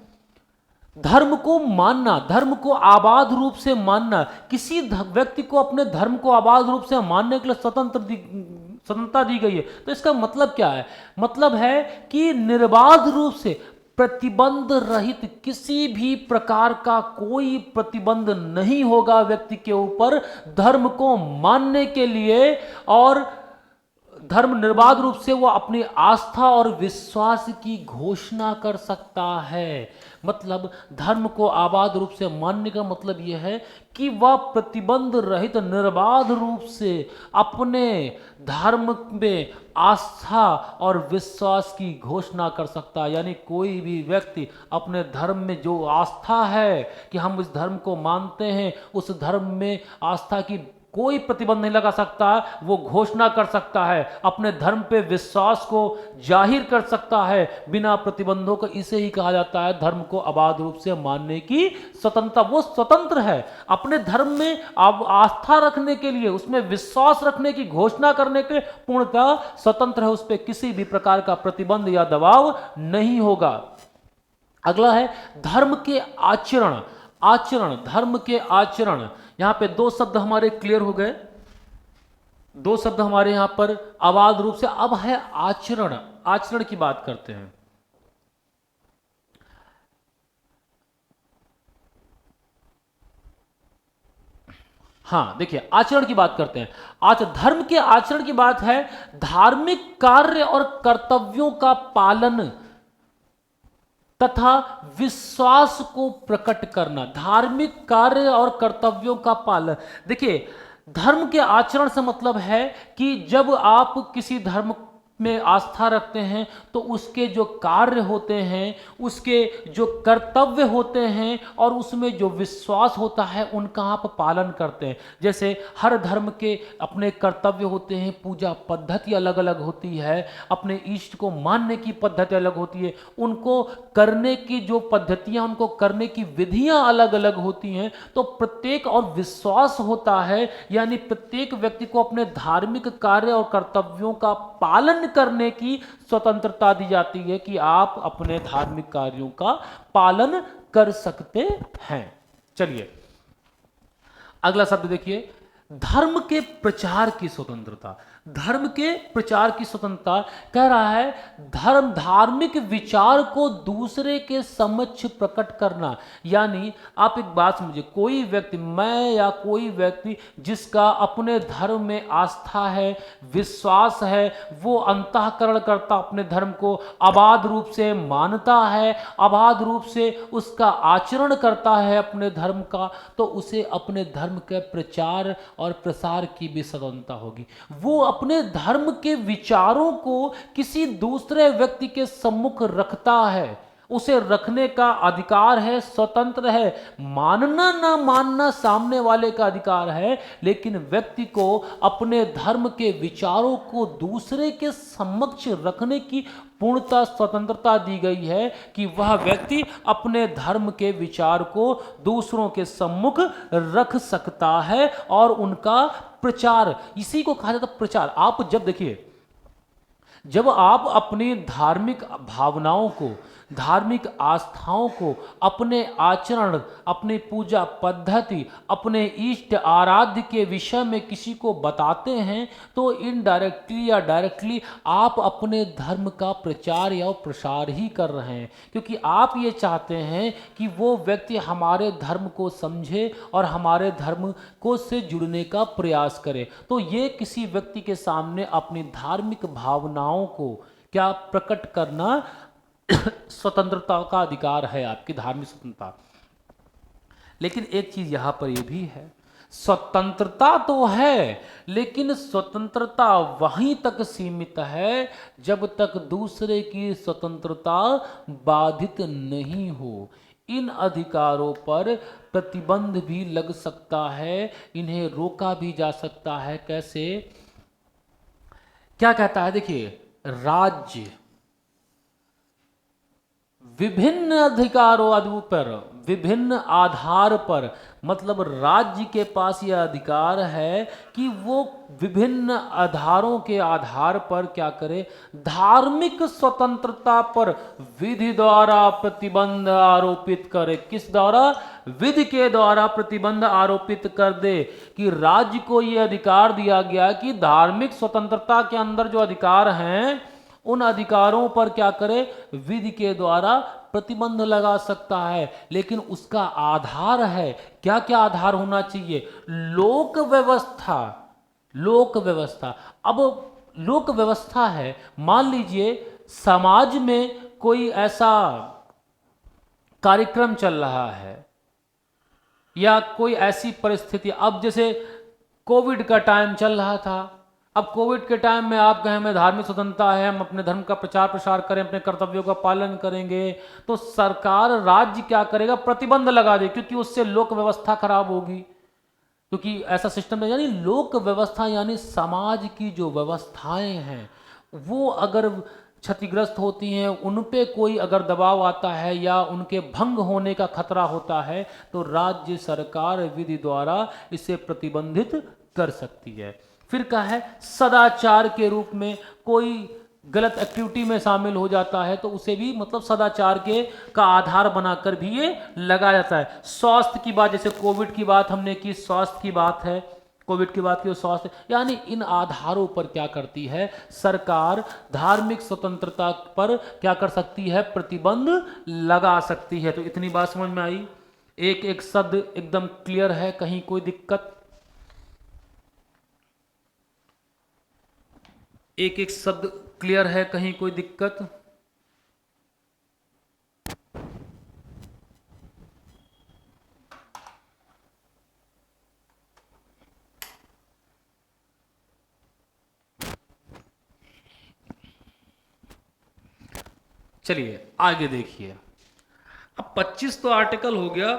धर्म को मानना, धर्म को आबाद रूप से मानना। किसी व्यक्ति को अपने धर्म को आबाद रूप से मानने के लिए स्वतंत्रता दी गई है। तो इसका मतलब क्या है? मतलब है कि निर्बाध रूप से, प्रतिबंध रहित, किसी भी प्रकार का कोई प्रतिबंध नहीं होगा व्यक्ति के ऊपर धर्म को मानने के लिए, और धर्म निर्बाध रूप से वो अपनी आस्था और विश्वास की घोषणा कर सकता है। मतलब धर्म को आबाद रूप से मानने का मतलब यह है कि वह प्रतिबंध रहित, निर्बाध रूप से अपने धर्म में आस्था और विश्वास की घोषणा कर सकता है। यानी कोई भी व्यक्ति अपने धर्म में जो आस्था है कि हम इस धर्म को मानते हैं, उस धर्म में आस्था की कोई प्रतिबंध नहीं लगा सकता, वो घोषणा कर सकता है, अपने धर्म पे विश्वास को जाहिर कर सकता है बिना प्रतिबंधों को। इसे ही कहा जाता है धर्म को आबाद रूप से मानने की स्वतंत्रता। वो स्वतंत्र है अपने धर्म में आस्था रखने के लिए, उसमें विश्वास रखने की घोषणा करने के लिए पूर्णतः स्वतंत्र है, उस पर किसी भी प्रकार का प्रतिबंध या दबाव नहीं होगा। अगला है धर्म के आचरण। आचरण, धर्म के आचरण, यहां पे दो शब्द हमारे क्लियर हो गए, दो शब्द हमारे यहां पर आबाद रूप से। अब है आचरण, आचरण की बात करते हैं। हाँ देखिए, आचरण की बात करते हैं। धर्म के आचरण की बात है धार्मिक कार्य और कर्तव्यों का पालन तथा विश्वास को प्रकट करना। धार्मिक कार्य और कर्तव्यों का पालन। देखिए, धर्म के आचरण से मतलब है कि जब आप किसी धर्म में आस्था रखते हैं तो उसके जो कार्य होते हैं, उसके जो कर्तव्य होते हैं और उसमें जो विश्वास होता है, उनका आप पालन करते हैं। जैसे हर धर्म के अपने कर्तव्य होते हैं, पूजा पद्धति अलग अलग होती है, अपने इष्ट को मानने की पद्धति अलग होती है, उनको करने की जो पद्धतियां, उनको करने की विधियां अलग अलग होती हैं। तो प्रत्येक, और विश्वास होता है, यानी प्रत्येक व्यक्ति को अपने धार्मिक कार्य और कर्तव्यों का पालन करने की स्वतंत्रता दी जाती है कि आप अपने धार्मिक कार्यों का पालन कर सकते हैं। चलिए अगला शब्द देखिए, धर्म के प्रचार की स्वतंत्रता। धर्म के प्रचार की स्वतंत्रता कह रहा है धार्मिक विचार को दूसरे के समक्ष प्रकट करना। यानी आप एक बात समझिए, कोई व्यक्ति, मैं या कोई व्यक्ति जिसका अपने धर्म में आस्था है, विश्वास है, वो अंतःकरण करता अपने धर्म को, अबाध रूप से मानता है, अबाध रूप से उसका आचरण करता है अपने धर्म का, तो उसे अपने धर्म के प्रचार और प्रसार की भी स्वतंत्रता होगी। वो अपने धर्म के विचारों को किसी दूसरे व्यक्ति के सम्मुख रखता है, उसे रखने का अधिकार है, स्वतंत्र है। मानना ना मानना सामने वाले का अधिकार है, लेकिन व्यक्ति को अपने धर्म के विचारों को दूसरे के समक्ष रखने की पूर्णता स्वतंत्रता दी गई है कि वह व्यक्ति अपने धर्म के विचार को दूसरों के सम्मुख रख सकता है और उनका प्रचार, इसी को कहा जाता है प्रचार। आप जब देखिए, जब आप अपनी धार्मिक भावनाओं को, धार्मिक आस्थाओं को, अपने आचरण, अपनी पूजा पद्धति, अपने इष्ट आराध्य के विषय में किसी को बताते हैं, तो इनडायरेक्टली या डायरेक्टली आप अपने धर्म का प्रचार या प्रसार ही कर रहे हैं, क्योंकि आप ये चाहते हैं कि वो व्यक्ति हमारे धर्म को समझे और हमारे धर्म को से जुड़ने का प्रयास करे। तो ये किसी व्यक्ति के सामने अपनी धार्मिक भावनाओं को क्या प्रकट करना स्वतंत्रता का अधिकार है, आपकी धार्मिक स्वतंत्रता। लेकिन एक चीज यहां पर यह भी है, स्वतंत्रता तो है, लेकिन स्वतंत्रता वहीं तक सीमित है जब तक दूसरे की स्वतंत्रता बाधित नहीं हो। इन अधिकारों पर प्रतिबंध भी लग सकता है, इन्हें रोका भी जा सकता है। कैसे? क्या कहता है, देखिए, राज्य विभिन्न अधिकारों पर, विभिन्न आधार पर, मतलब राज्य के पास यह अधिकार है कि वो विभिन्न आधारों के आधार पर क्या करे, धार्मिक स्वतंत्रता पर विधि द्वारा प्रतिबंध आरोपित करे। किस द्वारा? विधि के द्वारा प्रतिबंध आरोपित कर दे कि राज्य को यह अधिकार दिया गया कि धार्मिक स्वतंत्रता के अंदर जो अधिकार हैं, उन अधिकारों पर क्या करे, विधि के द्वारा प्रतिबंध लगा सकता है। लेकिन उसका आधार है, क्या क्या आधार होना चाहिए? लोक व्यवस्था। लोक व्यवस्था, अब लोक व्यवस्था है, मान लीजिए समाज में कोई ऐसा कार्यक्रम चल रहा है या कोई ऐसी परिस्थिति, अब जैसे कोविड का टाइम चल रहा था, अब कोविड के टाइम में आप कहें हमें धार्मिक स्वतंत्रता है, हम अपने धर्म का प्रचार प्रसार करें, अपने कर्तव्यों का पालन करेंगे, तो सरकार, राज्य क्या करेगा, प्रतिबंध लगा दे, क्योंकि उससे लोक व्यवस्था खराब होगी। क्योंकि ऐसा सिस्टम है, यानी लोक व्यवस्था यानी समाज की जो व्यवस्थाएं हैं वो अगर क्षतिग्रस्त होती हैं, उन पे कोई अगर दबाव आता है या उनके भंग होने का खतरा होता है, तो राज्य सरकार विधि द्वारा इसे प्रतिबंधित कर सकती है। फिर क्या है, सदाचार के रूप में कोई गलत एक्टिविटी में शामिल हो जाता है तो उसे भी मतलब सदाचार के का आधार बनाकर भी ये लगाया जाता है। स्वास्थ्य की बात, जैसे कोविड की बात हमने की, स्वास्थ्य की बात है, कोविड की बात की, स्वास्थ्य, यानी इन आधारों पर क्या करती है सरकार, धार्मिक स्वतंत्रता पर क्या कर सकती है, प्रतिबंध लगा सकती है। तो इतनी बात समझ में आई? एक एक शब्द एकदम क्लियर है, कहीं कोई दिक्कत? एक एक शब्द क्लियर है, कहीं कोई दिक्कत? चलिए आगे देखिए। अब 25 तो आर्टिकल हो गया,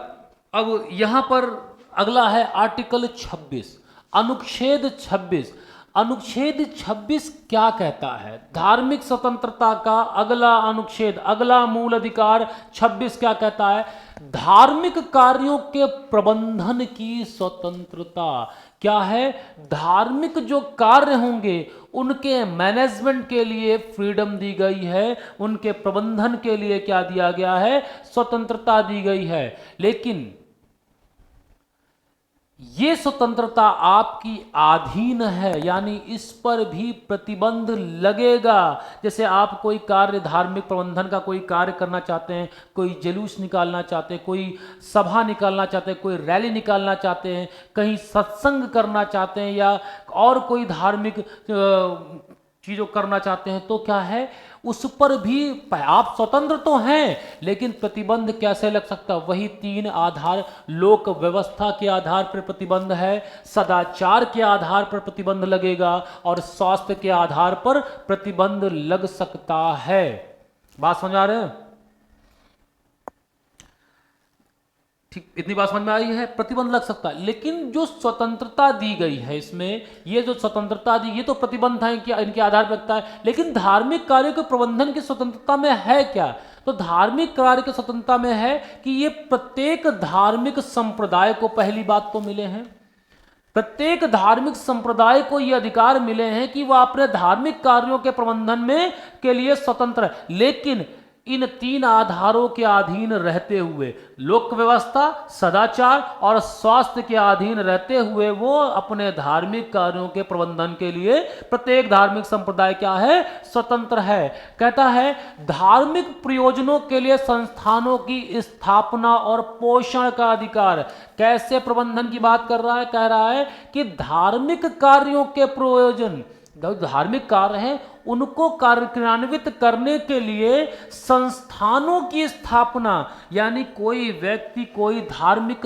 अब यहां पर अगला है आर्टिकल 26, अनुच्छेद 26। अनुच्छेद 26 क्या कहता है? धार्मिक स्वतंत्रता का अगला अनुच्छेद, अगला मूल अधिकार 26 क्या कहता है? धार्मिक कार्यों के प्रबंधन की स्वतंत्रता। क्या है? धार्मिक जो कार्य होंगे उनके मैनेजमेंट के लिए फ्रीडम दी गई है, उनके प्रबंधन के लिए क्या दिया गया है? स्वतंत्रता दी गई है। लेकिन ये स्वतंत्रता आपकी अधीन है, यानी इस पर भी प्रतिबंध लगेगा। जैसे आप कोई कार्य, धार्मिक प्रबंधन का कोई कार्य करना चाहते हैं, कोई जुलूस निकालना चाहते हैं, कोई सभा निकालना चाहते हैं, कोई रैली निकालना चाहते हैं, कहीं सत्संग करना चाहते हैं, या और कोई धार्मिक चीज़ों करना चाहते हैं, तो क्या है, उस पर भी आप स्वतंत्र तो हैं, लेकिन प्रतिबंध कैसे लग सकता? वही 3 आधार, लोक व्यवस्था के आधार पर प्रतिबंध है, सदाचार के आधार पर प्रतिबंध लगेगा, और स्वास्थ्य के आधार पर प्रतिबंध लग सकता है। बात समझ आ रहे हैं? ठीक, इतनी बात समझ में आई है? प्रतिबंध लग सकता है, लेकिन जो स्वतंत्रता दी गई है इसमें, ये जो स्वतंत्रता दी, ये तो प्रतिबंध है कि इनके आधार पर लगता है, लेकिन धार्मिक कार्यों के प्रबंधन की स्वतंत्रता में है क्या? तो धार्मिक कार्य की स्वतंत्रता में है कि ये प्रत्येक धार्मिक संप्रदाय को, पहली बात तो मिले हैं, प्रत्येक धार्मिक संप्रदाय को ये अधिकार मिले हैं कि वह अपने धार्मिक कार्यों के प्रबंधन में के लिए स्वतंत्र है, लेकिन इन 3 आधारों के अधीन रहते हुए, लोक व्यवस्था, सदाचार और स्वास्थ्य के अधीन रहते हुए, वो अपने धार्मिक कार्यों के प्रबंधन के लिए प्रत्येक धार्मिक संप्रदाय क्या है? स्वतंत्र है। कहता है धार्मिक प्रयोजनों के लिए संस्थानों की स्थापना और पोषण का अधिकार। कैसे प्रबंधन की बात कर रहा है? कह रहा है कि धार्मिक कार्यों के प्रयोजन, धार्मिक कार्य हैं, उनको कार्यान्वित करने के लिए संस्थानों की स्थापना, यानी कोई व्यक्ति, कोई धार्मिक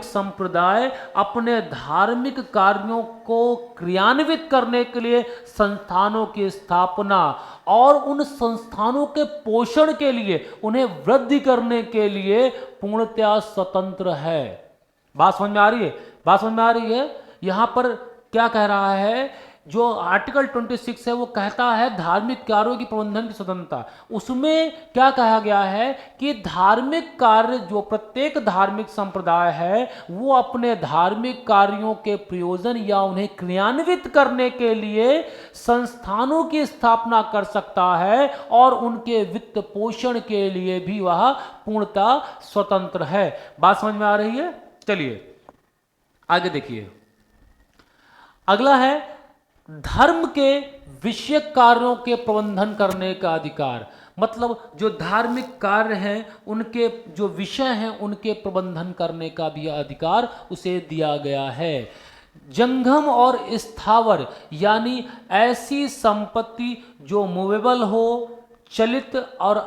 संप्रदाय अपने धार्मिक कार्यों को क्रियान्वित करने के लिए संस्थानों की स्थापना और उन संस्थानों के पोषण के लिए, उन्हें वृद्धि करने के लिए पूर्णतया स्वतंत्र है। बात समझ में आ रही है? बात समझ में आ रही है? यहां पर क्या कह रहा है? जो आर्टिकल 26 है वो कहता है धार्मिक कार्यों की प्रबंधन की स्वतंत्रता। उसमें क्या कहा गया है कि धार्मिक कार्य, जो प्रत्येक धार्मिक संप्रदाय है, वो अपने धार्मिक कार्यों के प्रयोजन या उन्हें क्रियान्वित करने के लिए संस्थानों की स्थापना कर सकता है, और उनके वित्त पोषण के लिए भी वह पूर्णतः स्वतंत्र है। बात समझ में आ रही है? चलिए आगे देखिए, अगला है धर्म के विषय कार्यों के प्रबंधन करने का अधिकार। मतलब जो धार्मिक कार्य हैं, उनके जो विषय हैं, उनके प्रबंधन करने का भी अधिकार उसे दिया गया है। जंगम और स्थावर, यानी ऐसी संपत्ति जो मूवेबल हो, चलित और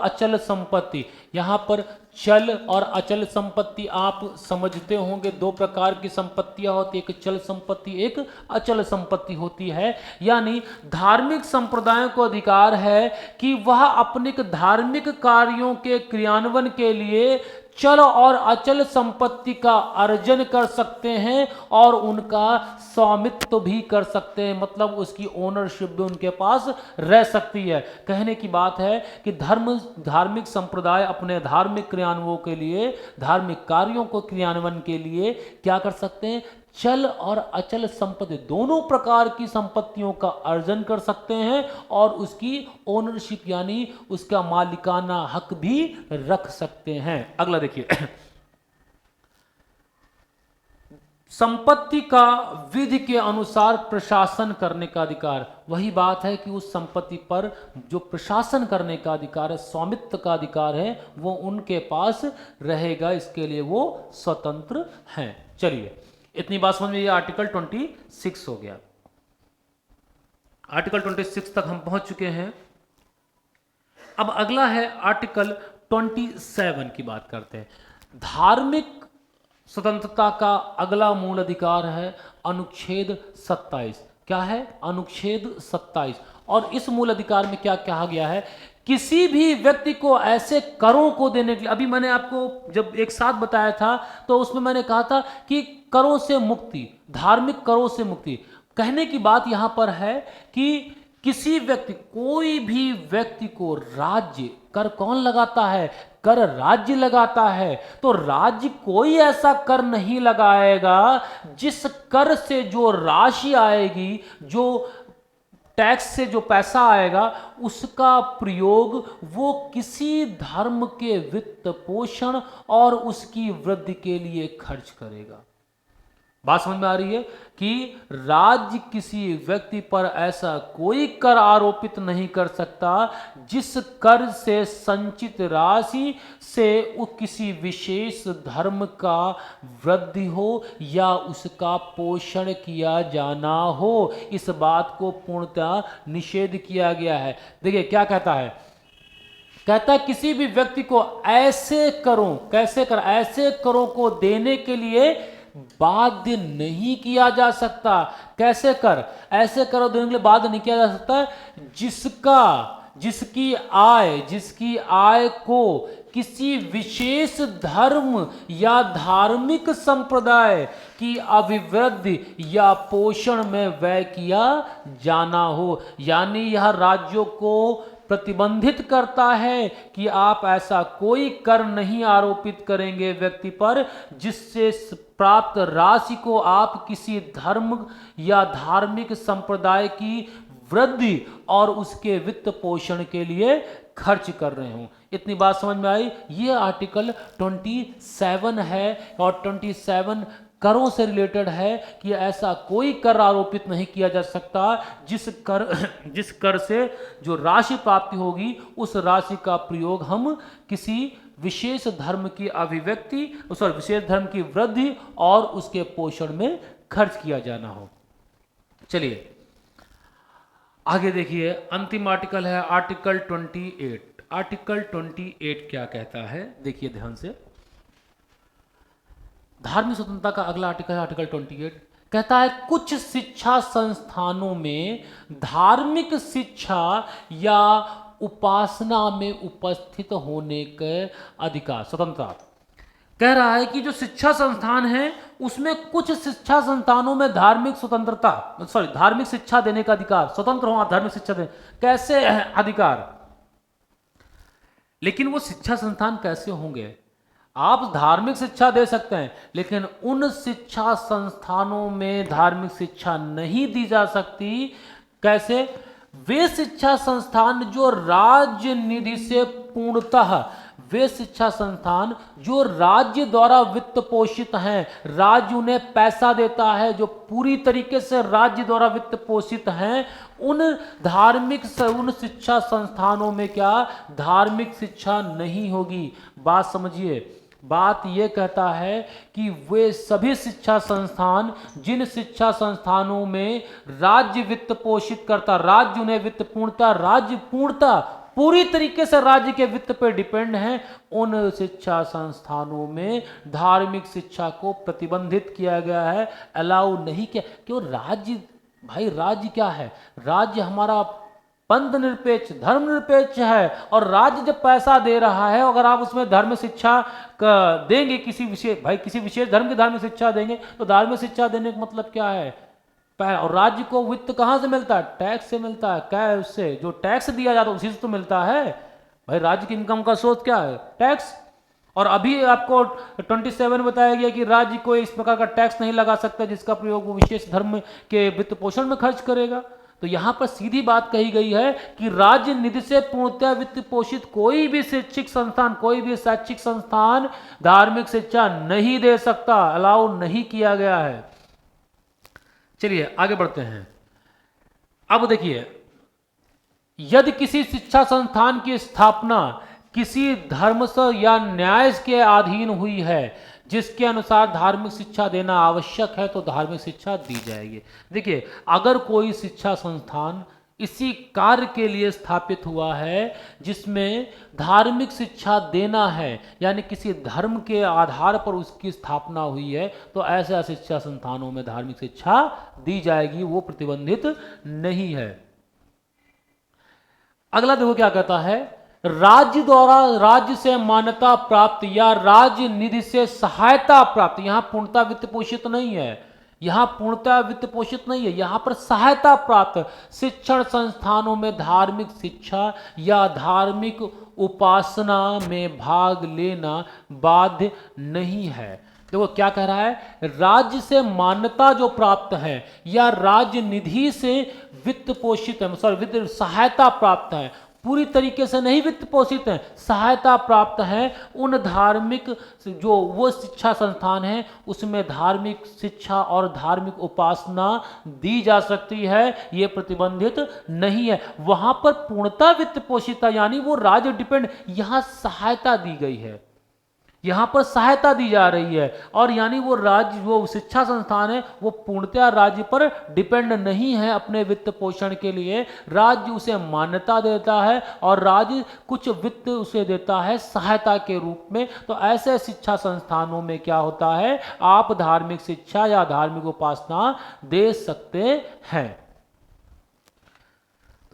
अचल संपत्ति। यहां पर चल और अचल संपत्ति आप समझते होंगे, 2 प्रकार की संपत्तियां होती, एक चल संपत्ति, एक अचल संपत्ति होती है। यानी धार्मिक संप्रदायों को अधिकार है कि वह अपने धार्मिक कार्यों के क्रियान्वयन के लिए चल और अचल संपत्ति का अर्जन कर सकते हैं और उनका स्वामित्व भी कर सकते हैं, मतलब उसकी ओनरशिप भी उनके पास रह सकती है। कहने की बात है कि धार्मिक संप्रदाय अपने धार्मिक क्रियान्वयन के लिए, धार्मिक कार्यों को क्रियान्वयन के लिए क्या कर सकते हैं? चल और अचल संपत्ति, दोनों प्रकार की संपत्तियों का अर्जन कर सकते हैं और उसकी ओनरशिप यानी उसका मालिकाना हक भी रख सकते हैं। अगला देखिए, संपत्ति का विधि के अनुसार प्रशासन करने का अधिकार। वही बात है कि उस संपत्ति पर जो प्रशासन करने का अधिकार है, स्वामित्व का अधिकार है, वो उनके पास रहेगा, इसके लिए वो स्वतंत्र हैं। चलिए इतनी बात समझ में, ये आर्टिकल 26 हो गया। आर्टिकल 26 तक हम पहुंच चुके हैं। अब अगला है आर्टिकल 27 की बात करते हैं। धार्मिक स्वतंत्रता का अगला मूल अधिकार है अनुच्छेद 27। क्या है? अनुच्छेद 27। और इस मूल अधिकार में क्या कहा गया है? किसी भी व्यक्ति को ऐसे करों को देने के लिए, अभी मैंने आपको जब एक साथ बताया था तो उसमें मैंने कहा था कि करों से मुक्ति, धार्मिक करों से मुक्ति। कहने की बात यहां पर है कि किसी व्यक्ति, कोई भी व्यक्ति को राज्य कर कौन लगाता है? कर राज्य लगाता है। तो राज्य कोई ऐसा कर नहीं लगाएगा जिस कर से जो राशि आएगी, जो टैक्स से जो पैसा आएगा, उसका प्रयोग वो किसी धर्म के वित्त पोषण और उसकी वृद्धि के लिए खर्च करेगा। बात समझ में आ रही है कि राज्य किसी व्यक्ति पर ऐसा कोई कर आरोपित नहीं कर सकता जिस कर से संचित राशि से वो किसी विशेष धर्म का वृद्धि हो या उसका पोषण किया जाना हो। इस बात को पूर्णतः निषेध किया गया है। देखिए क्या कहता है, कहता है किसी भी व्यक्ति को ऐसे करों, कैसे कर, ऐसे करों को देने के लिए बाध्य नहीं किया जा सकता। कैसे कर, ऐसे करो देने के लिए बाध्य नहीं किया जा सकता जिसकी आय को किसी विशेष धर्म या धार्मिक संप्रदाय की अभिवृद्धि या पोषण में व्यय किया जाना हो। यानी यह राज्यों को प्रतिबंधित करता है कि आप ऐसा कोई कर नहीं आरोपित करेंगे व्यक्ति पर जिससे प्राप्त राशि को आप किसी धर्म या धार्मिक संप्रदाय की वृद्धि और उसके वित्त पोषण के लिए खर्च कर रहे हो। इतनी बात समझ में आई? ये आर्टिकल 27 है और 27 करों से रिलेटेड है कि ऐसा कोई कर आरोपित नहीं किया जा सकता जिस कर से जो राशि प्राप्ति होगी उस राशि का प्रयोग हम किसी विशेष धर्म की अभिव्यक्ति, विशेष धर्म की वृद्धि और उसके पोषण में खर्च किया जाना हो। चलिए आगे देखिए, अंतिम आर्टिकल है आर्टिकल 28। आर्टिकल 28 क्या कहता है, देखिए ध्यान से। धार्मिक स्वतंत्रता का अगला आर्टिकल है आर्टिकल 28। कहता है कुछ शिक्षा संस्थानों में धार्मिक शिक्षा या उपासना में उपस्थित होने के अधिकार, स्वतंत्रता। कह रहा है कि जो शिक्षा संस्थान है उसमें कुछ शिक्षा संस्थानों में धार्मिक स्वतंत्रता, धार्मिक शिक्षा देने का अधिकार, स्वतंत्र हो आप धार्मिक शिक्षा दें। कैसे अधिकार? लेकिन वो शिक्षा संस्थान कैसे होंगे? आप धार्मिक शिक्षा दे सकते हैं लेकिन उन शिक्षा संस्थानों में धार्मिक शिक्षा नहीं दी जा सकती। कैसे? वे शिक्षा संस्थान जो राज्य निधि से पूर्णतः, वे शिक्षा संस्थान जो राज्य द्वारा वित्त पोषित हैं, राज्य उन्हें पैसा देता है, जो पूरी तरीके से राज्य द्वारा वित्त पोषित हैं, उन शिक्षा संस्थानों में क्या धार्मिक शिक्षा नहीं होगी। बात समझिए, बात यह कहता है कि वे सभी शिक्षा संस्थान जिन शिक्षा संस्थानों में राज्य वित्त पोषित करता, राज्य उन्हें वित्त पूर्णता, राज्य पूर्णता पूरी तरीके से राज्य के वित्त पर डिपेंड है, उन शिक्षा संस्थानों में धार्मिक शिक्षा को प्रतिबंधित किया गया है, अलाउ नहीं किया। क्यों? राज्य, भाई राज्य क्या है? राज्य हमारा पंथ निरपेक्ष, धर्म निरपेक्ष है और राज्य जब पैसा दे रहा है, अगर आप उसमें धर्म शिक्षा देंगे किसी विशेष धर्म की धार्मिक शिक्षा देंगे तो धार्मिक शिक्षा देने का मतलब क्या है? और राज्य को वित्त कहाँ से मिलता है? टैक्स से मिलता है। क्या है? उससे जो टैक्स दिया जाता है उसी से तो मिलता है। भाई राज्य की इनकम का स्रोत क्या है? टैक्स। और अभी आपको 27 बताया गया कि राज्य को इस प्रकार का टैक्स नहीं लगा सकता जिसका प्रयोग वो विशेष धर्म के वित्त पोषण में खर्च करेगा। तो यहां पर सीधी बात कही गई है कि राज्य निधि से पूर्णतः वित्त पोषित कोई भी शैक्षिक संस्थान, कोई भी शैक्षिक संस्थान धार्मिक शिक्षा नहीं दे सकता, अलाउ नहीं किया गया है। चलिए आगे बढ़ते हैं। अब देखिए, यदि किसी शिक्षा संस्थान की स्थापना किसी धर्म से या न्याय के अधीन हुई है जिसके अनुसार धार्मिक शिक्षा देना आवश्यक है तो धार्मिक शिक्षा दी जाएगी। देखिए, अगर कोई शिक्षा संस्थान इसी कार्य के लिए स्थापित हुआ है जिसमें धार्मिक शिक्षा देना है, यानी किसी धर्म के आधार पर उसकी स्थापना हुई है, तो ऐसे शिक्षा संस्थानों में धार्मिक शिक्षा दी जाएगी, वो प्रतिबंधित नहीं है। अगला देखो क्या कहता है, राज्य द्वारा राज्य से मान्यता प्राप्त या राज्य निधि से सहायता प्राप्त, यहां पूर्णता वित्त पोषित नहीं है, यहाँ पूर्णतः वित्त पोषित नहीं है, यहाँ पर सहायता प्राप्त। शिक्षण संस्थानों में धार्मिक शिक्षा या धार्मिक उपासना में भाग लेना बाध्य नहीं है। देखो क्या कह रहा है, राज्य से मान्यता जो प्राप्त है या राज्य निधि से वित्त पोषित है, सॉरी वित्त सहायता प्राप्त है, पूरी तरीके से नहीं वित्त पोषित है, सहायता प्राप्त है, उन धार्मिक जो वो शिक्षा संस्थान है उसमें धार्मिक शिक्षा और धार्मिक उपासना दी जा सकती है, ये प्रतिबंधित नहीं है। वहां पर पूर्णतः वित्त पोषित है, यानी वो राज्य डिपेंड, यहां सहायता दी गई है, यहां पर सहायता दी जा रही है, और यानी वो राज्य वो शिक्षा संस्थान है वो पूर्णतः राज्य पर डिपेंड नहीं है अपने वित्त पोषण के लिए। राज्य उसे मान्यता देता है और राज्य कुछ वित्त उसे देता है सहायता के रूप में। तो ऐसे शिक्षा संस्थानों में क्या होता है, आप धार्मिक शिक्षा या धार्मिक उपासना दे सकते हैं।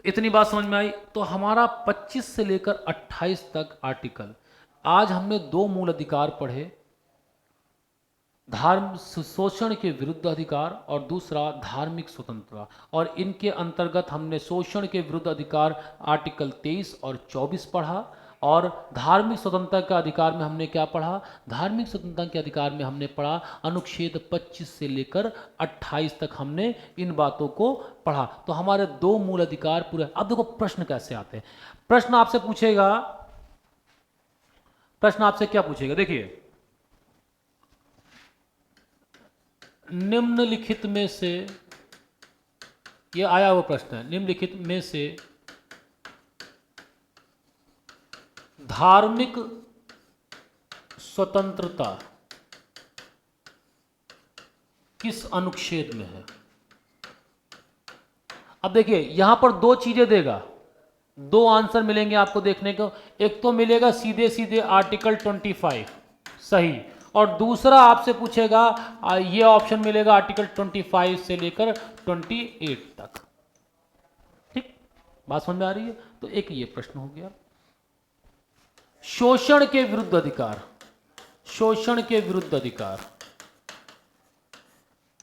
इतनी बात समझ में आई। तो हमारा 25 से लेकर 28 तक आर्टिकल, आज हमने दो मूल अधिकार पढ़े, धर्म शोषण के विरुद्ध अधिकार और दूसरा धार्मिक स्वतंत्रता, और इनके अंतर्गत हमने शोषण के विरुद्ध अधिकार आर्टिकल 23 और 24 पढ़ा, और धार्मिक स्वतंत्रता के अधिकार में हमने क्या पढ़ा, धार्मिक स्वतंत्रता के अधिकार में हमने पढ़ा अनुच्छेद 25 से लेकर 28 तक हमने इन बातों को पढ़ा। तो हमारे दो मूल अधिकार पूरे। अब देखो प्रश्न कैसे आते हैं। प्रश्न आपसे पूछेगा, प्रश्न आपसे क्या पूछेगा, देखिए निम्नलिखित में से, ये आया हुआ प्रश्न है, निम्नलिखित में से धार्मिक स्वतंत्रता किस अनुच्छेद में है। अब देखिए यहां पर दो चीजें देगा, दो आंसर मिलेंगे आपको देखने को। एक तो मिलेगा सीधे सीधे आर्टिकल 25 सही, और दूसरा आपसे पूछेगा ये ऑप्शन मिलेगा आर्टिकल 25 से लेकर 28 तक। ठीक, बात समझ में आ रही है। तो एक ये प्रश्न हो गया, शोषण के विरुद्ध अधिकार, शोषण के विरुद्ध अधिकार,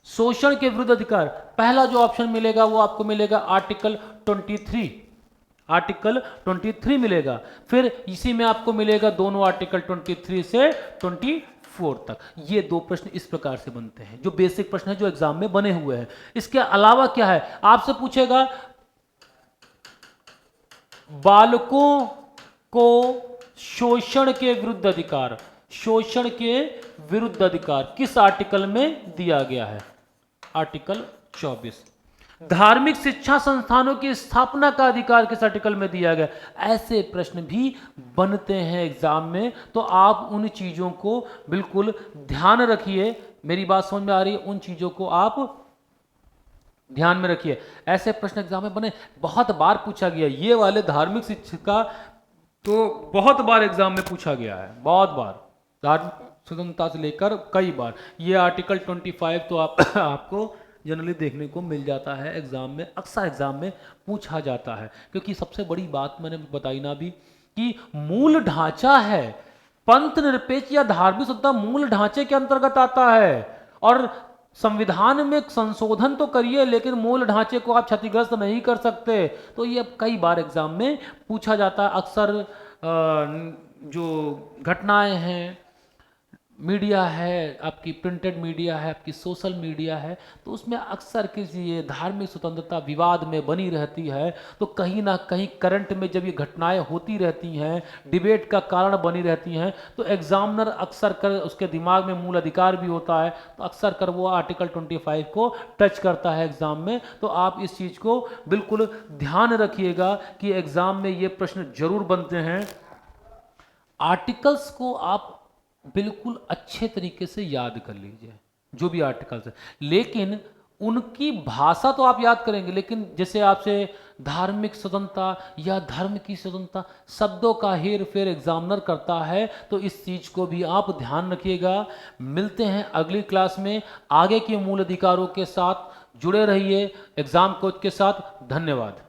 शोषण के विरुद्ध अधिकार, पहला जो ऑप्शन मिलेगा वो आपको मिलेगा आर्टिकल 23, आर्टिकल 23 मिलेगा। फिर इसी में आपको मिलेगा दोनों आर्टिकल 23 से 24 तक। ये दो प्रश्न इस प्रकार से बनते हैं, जो बेसिक प्रश्न है जो एग्जाम में बने हुए हैं। इसके अलावा क्या है, आपसे पूछेगा बालकों को शोषण के विरुद्ध अधिकार, शोषण के विरुद्ध अधिकार किस आर्टिकल में दिया गया है, आर्टिकल 24। धार्मिक शिक्षा संस्थानों की स्थापना का अधिकार किस आर्टिकल में दिया गया। ऐसे प्रश्न भी बनते हैं एग्जाम में, तो आप उन चीजों को बिल्कुल ध्यान रखिए। मेरी बात समझ में आ रही है, उन चीजों को आप ध्यान में रखिए। ऐसे प्रश्न एग्जाम में बने, बहुत बार पूछा गया ये वाले धार्मिक शिक्षा का, तो बहुत बार एग्जाम में पूछा गया है, बहुत बार, धार्मिक स्वतंत्रता से लेकर कई बार। ये आर्टिकल 25 तो आपको जनरली देखने को मिल जाता है एग्जाम में, अक्सर एग्जाम में पूछा जाता है। क्योंकि सबसे बड़ी बात मैंने बताई ना भी कि मूल ढांचा है, पंथ निरपेक्ष या धार्मिक स्वतंत्रता मूल ढांचे के अंतर्गत आता है, और संविधान में संशोधन तो करिए लेकिन मूल ढांचे को आप क्षतिग्रस्त नहीं कर सकते। तो ये कई बार एग्जाम में पूछा जाता है। अक्सर जो घटनाएं हैं, मीडिया है, आपकी प्रिंटेड मीडिया है, आपकी सोशल मीडिया है, तो उसमें अक्सर किसी ये धार्मिक स्वतंत्रता विवाद में बनी रहती है। तो कहीं ना कहीं करंट में जब ये घटनाएं होती रहती हैं, डिबेट का कारण बनी रहती हैं, तो एग्जामिनर अक्सर कर उसके दिमाग में मूल अधिकार भी होता है, तो अक्सर कर वो आर्टिकल 25 को टच करता है एग्जाम में। तो आप इस चीज़ को बिल्कुल ध्यान रखिएगा कि एग्जाम में ये प्रश्न जरूर बनते हैं। आर्टिकल्स को आप बिल्कुल अच्छे तरीके से याद कर लीजिए, जो भी आर्टिकल्स है, लेकिन उनकी भाषा तो आप याद करेंगे, लेकिन जैसे आपसे धार्मिक स्वतंत्रता या धर्म की स्वतंत्रता, शब्दों का हेर फेर एग्जामिनर करता है, तो इस चीज को भी आप ध्यान रखिएगा। मिलते हैं अगली क्लास में आगे के मूल अधिकारों के साथ। जुड़े रहिए एग्जाम कोच के साथ। धन्यवाद।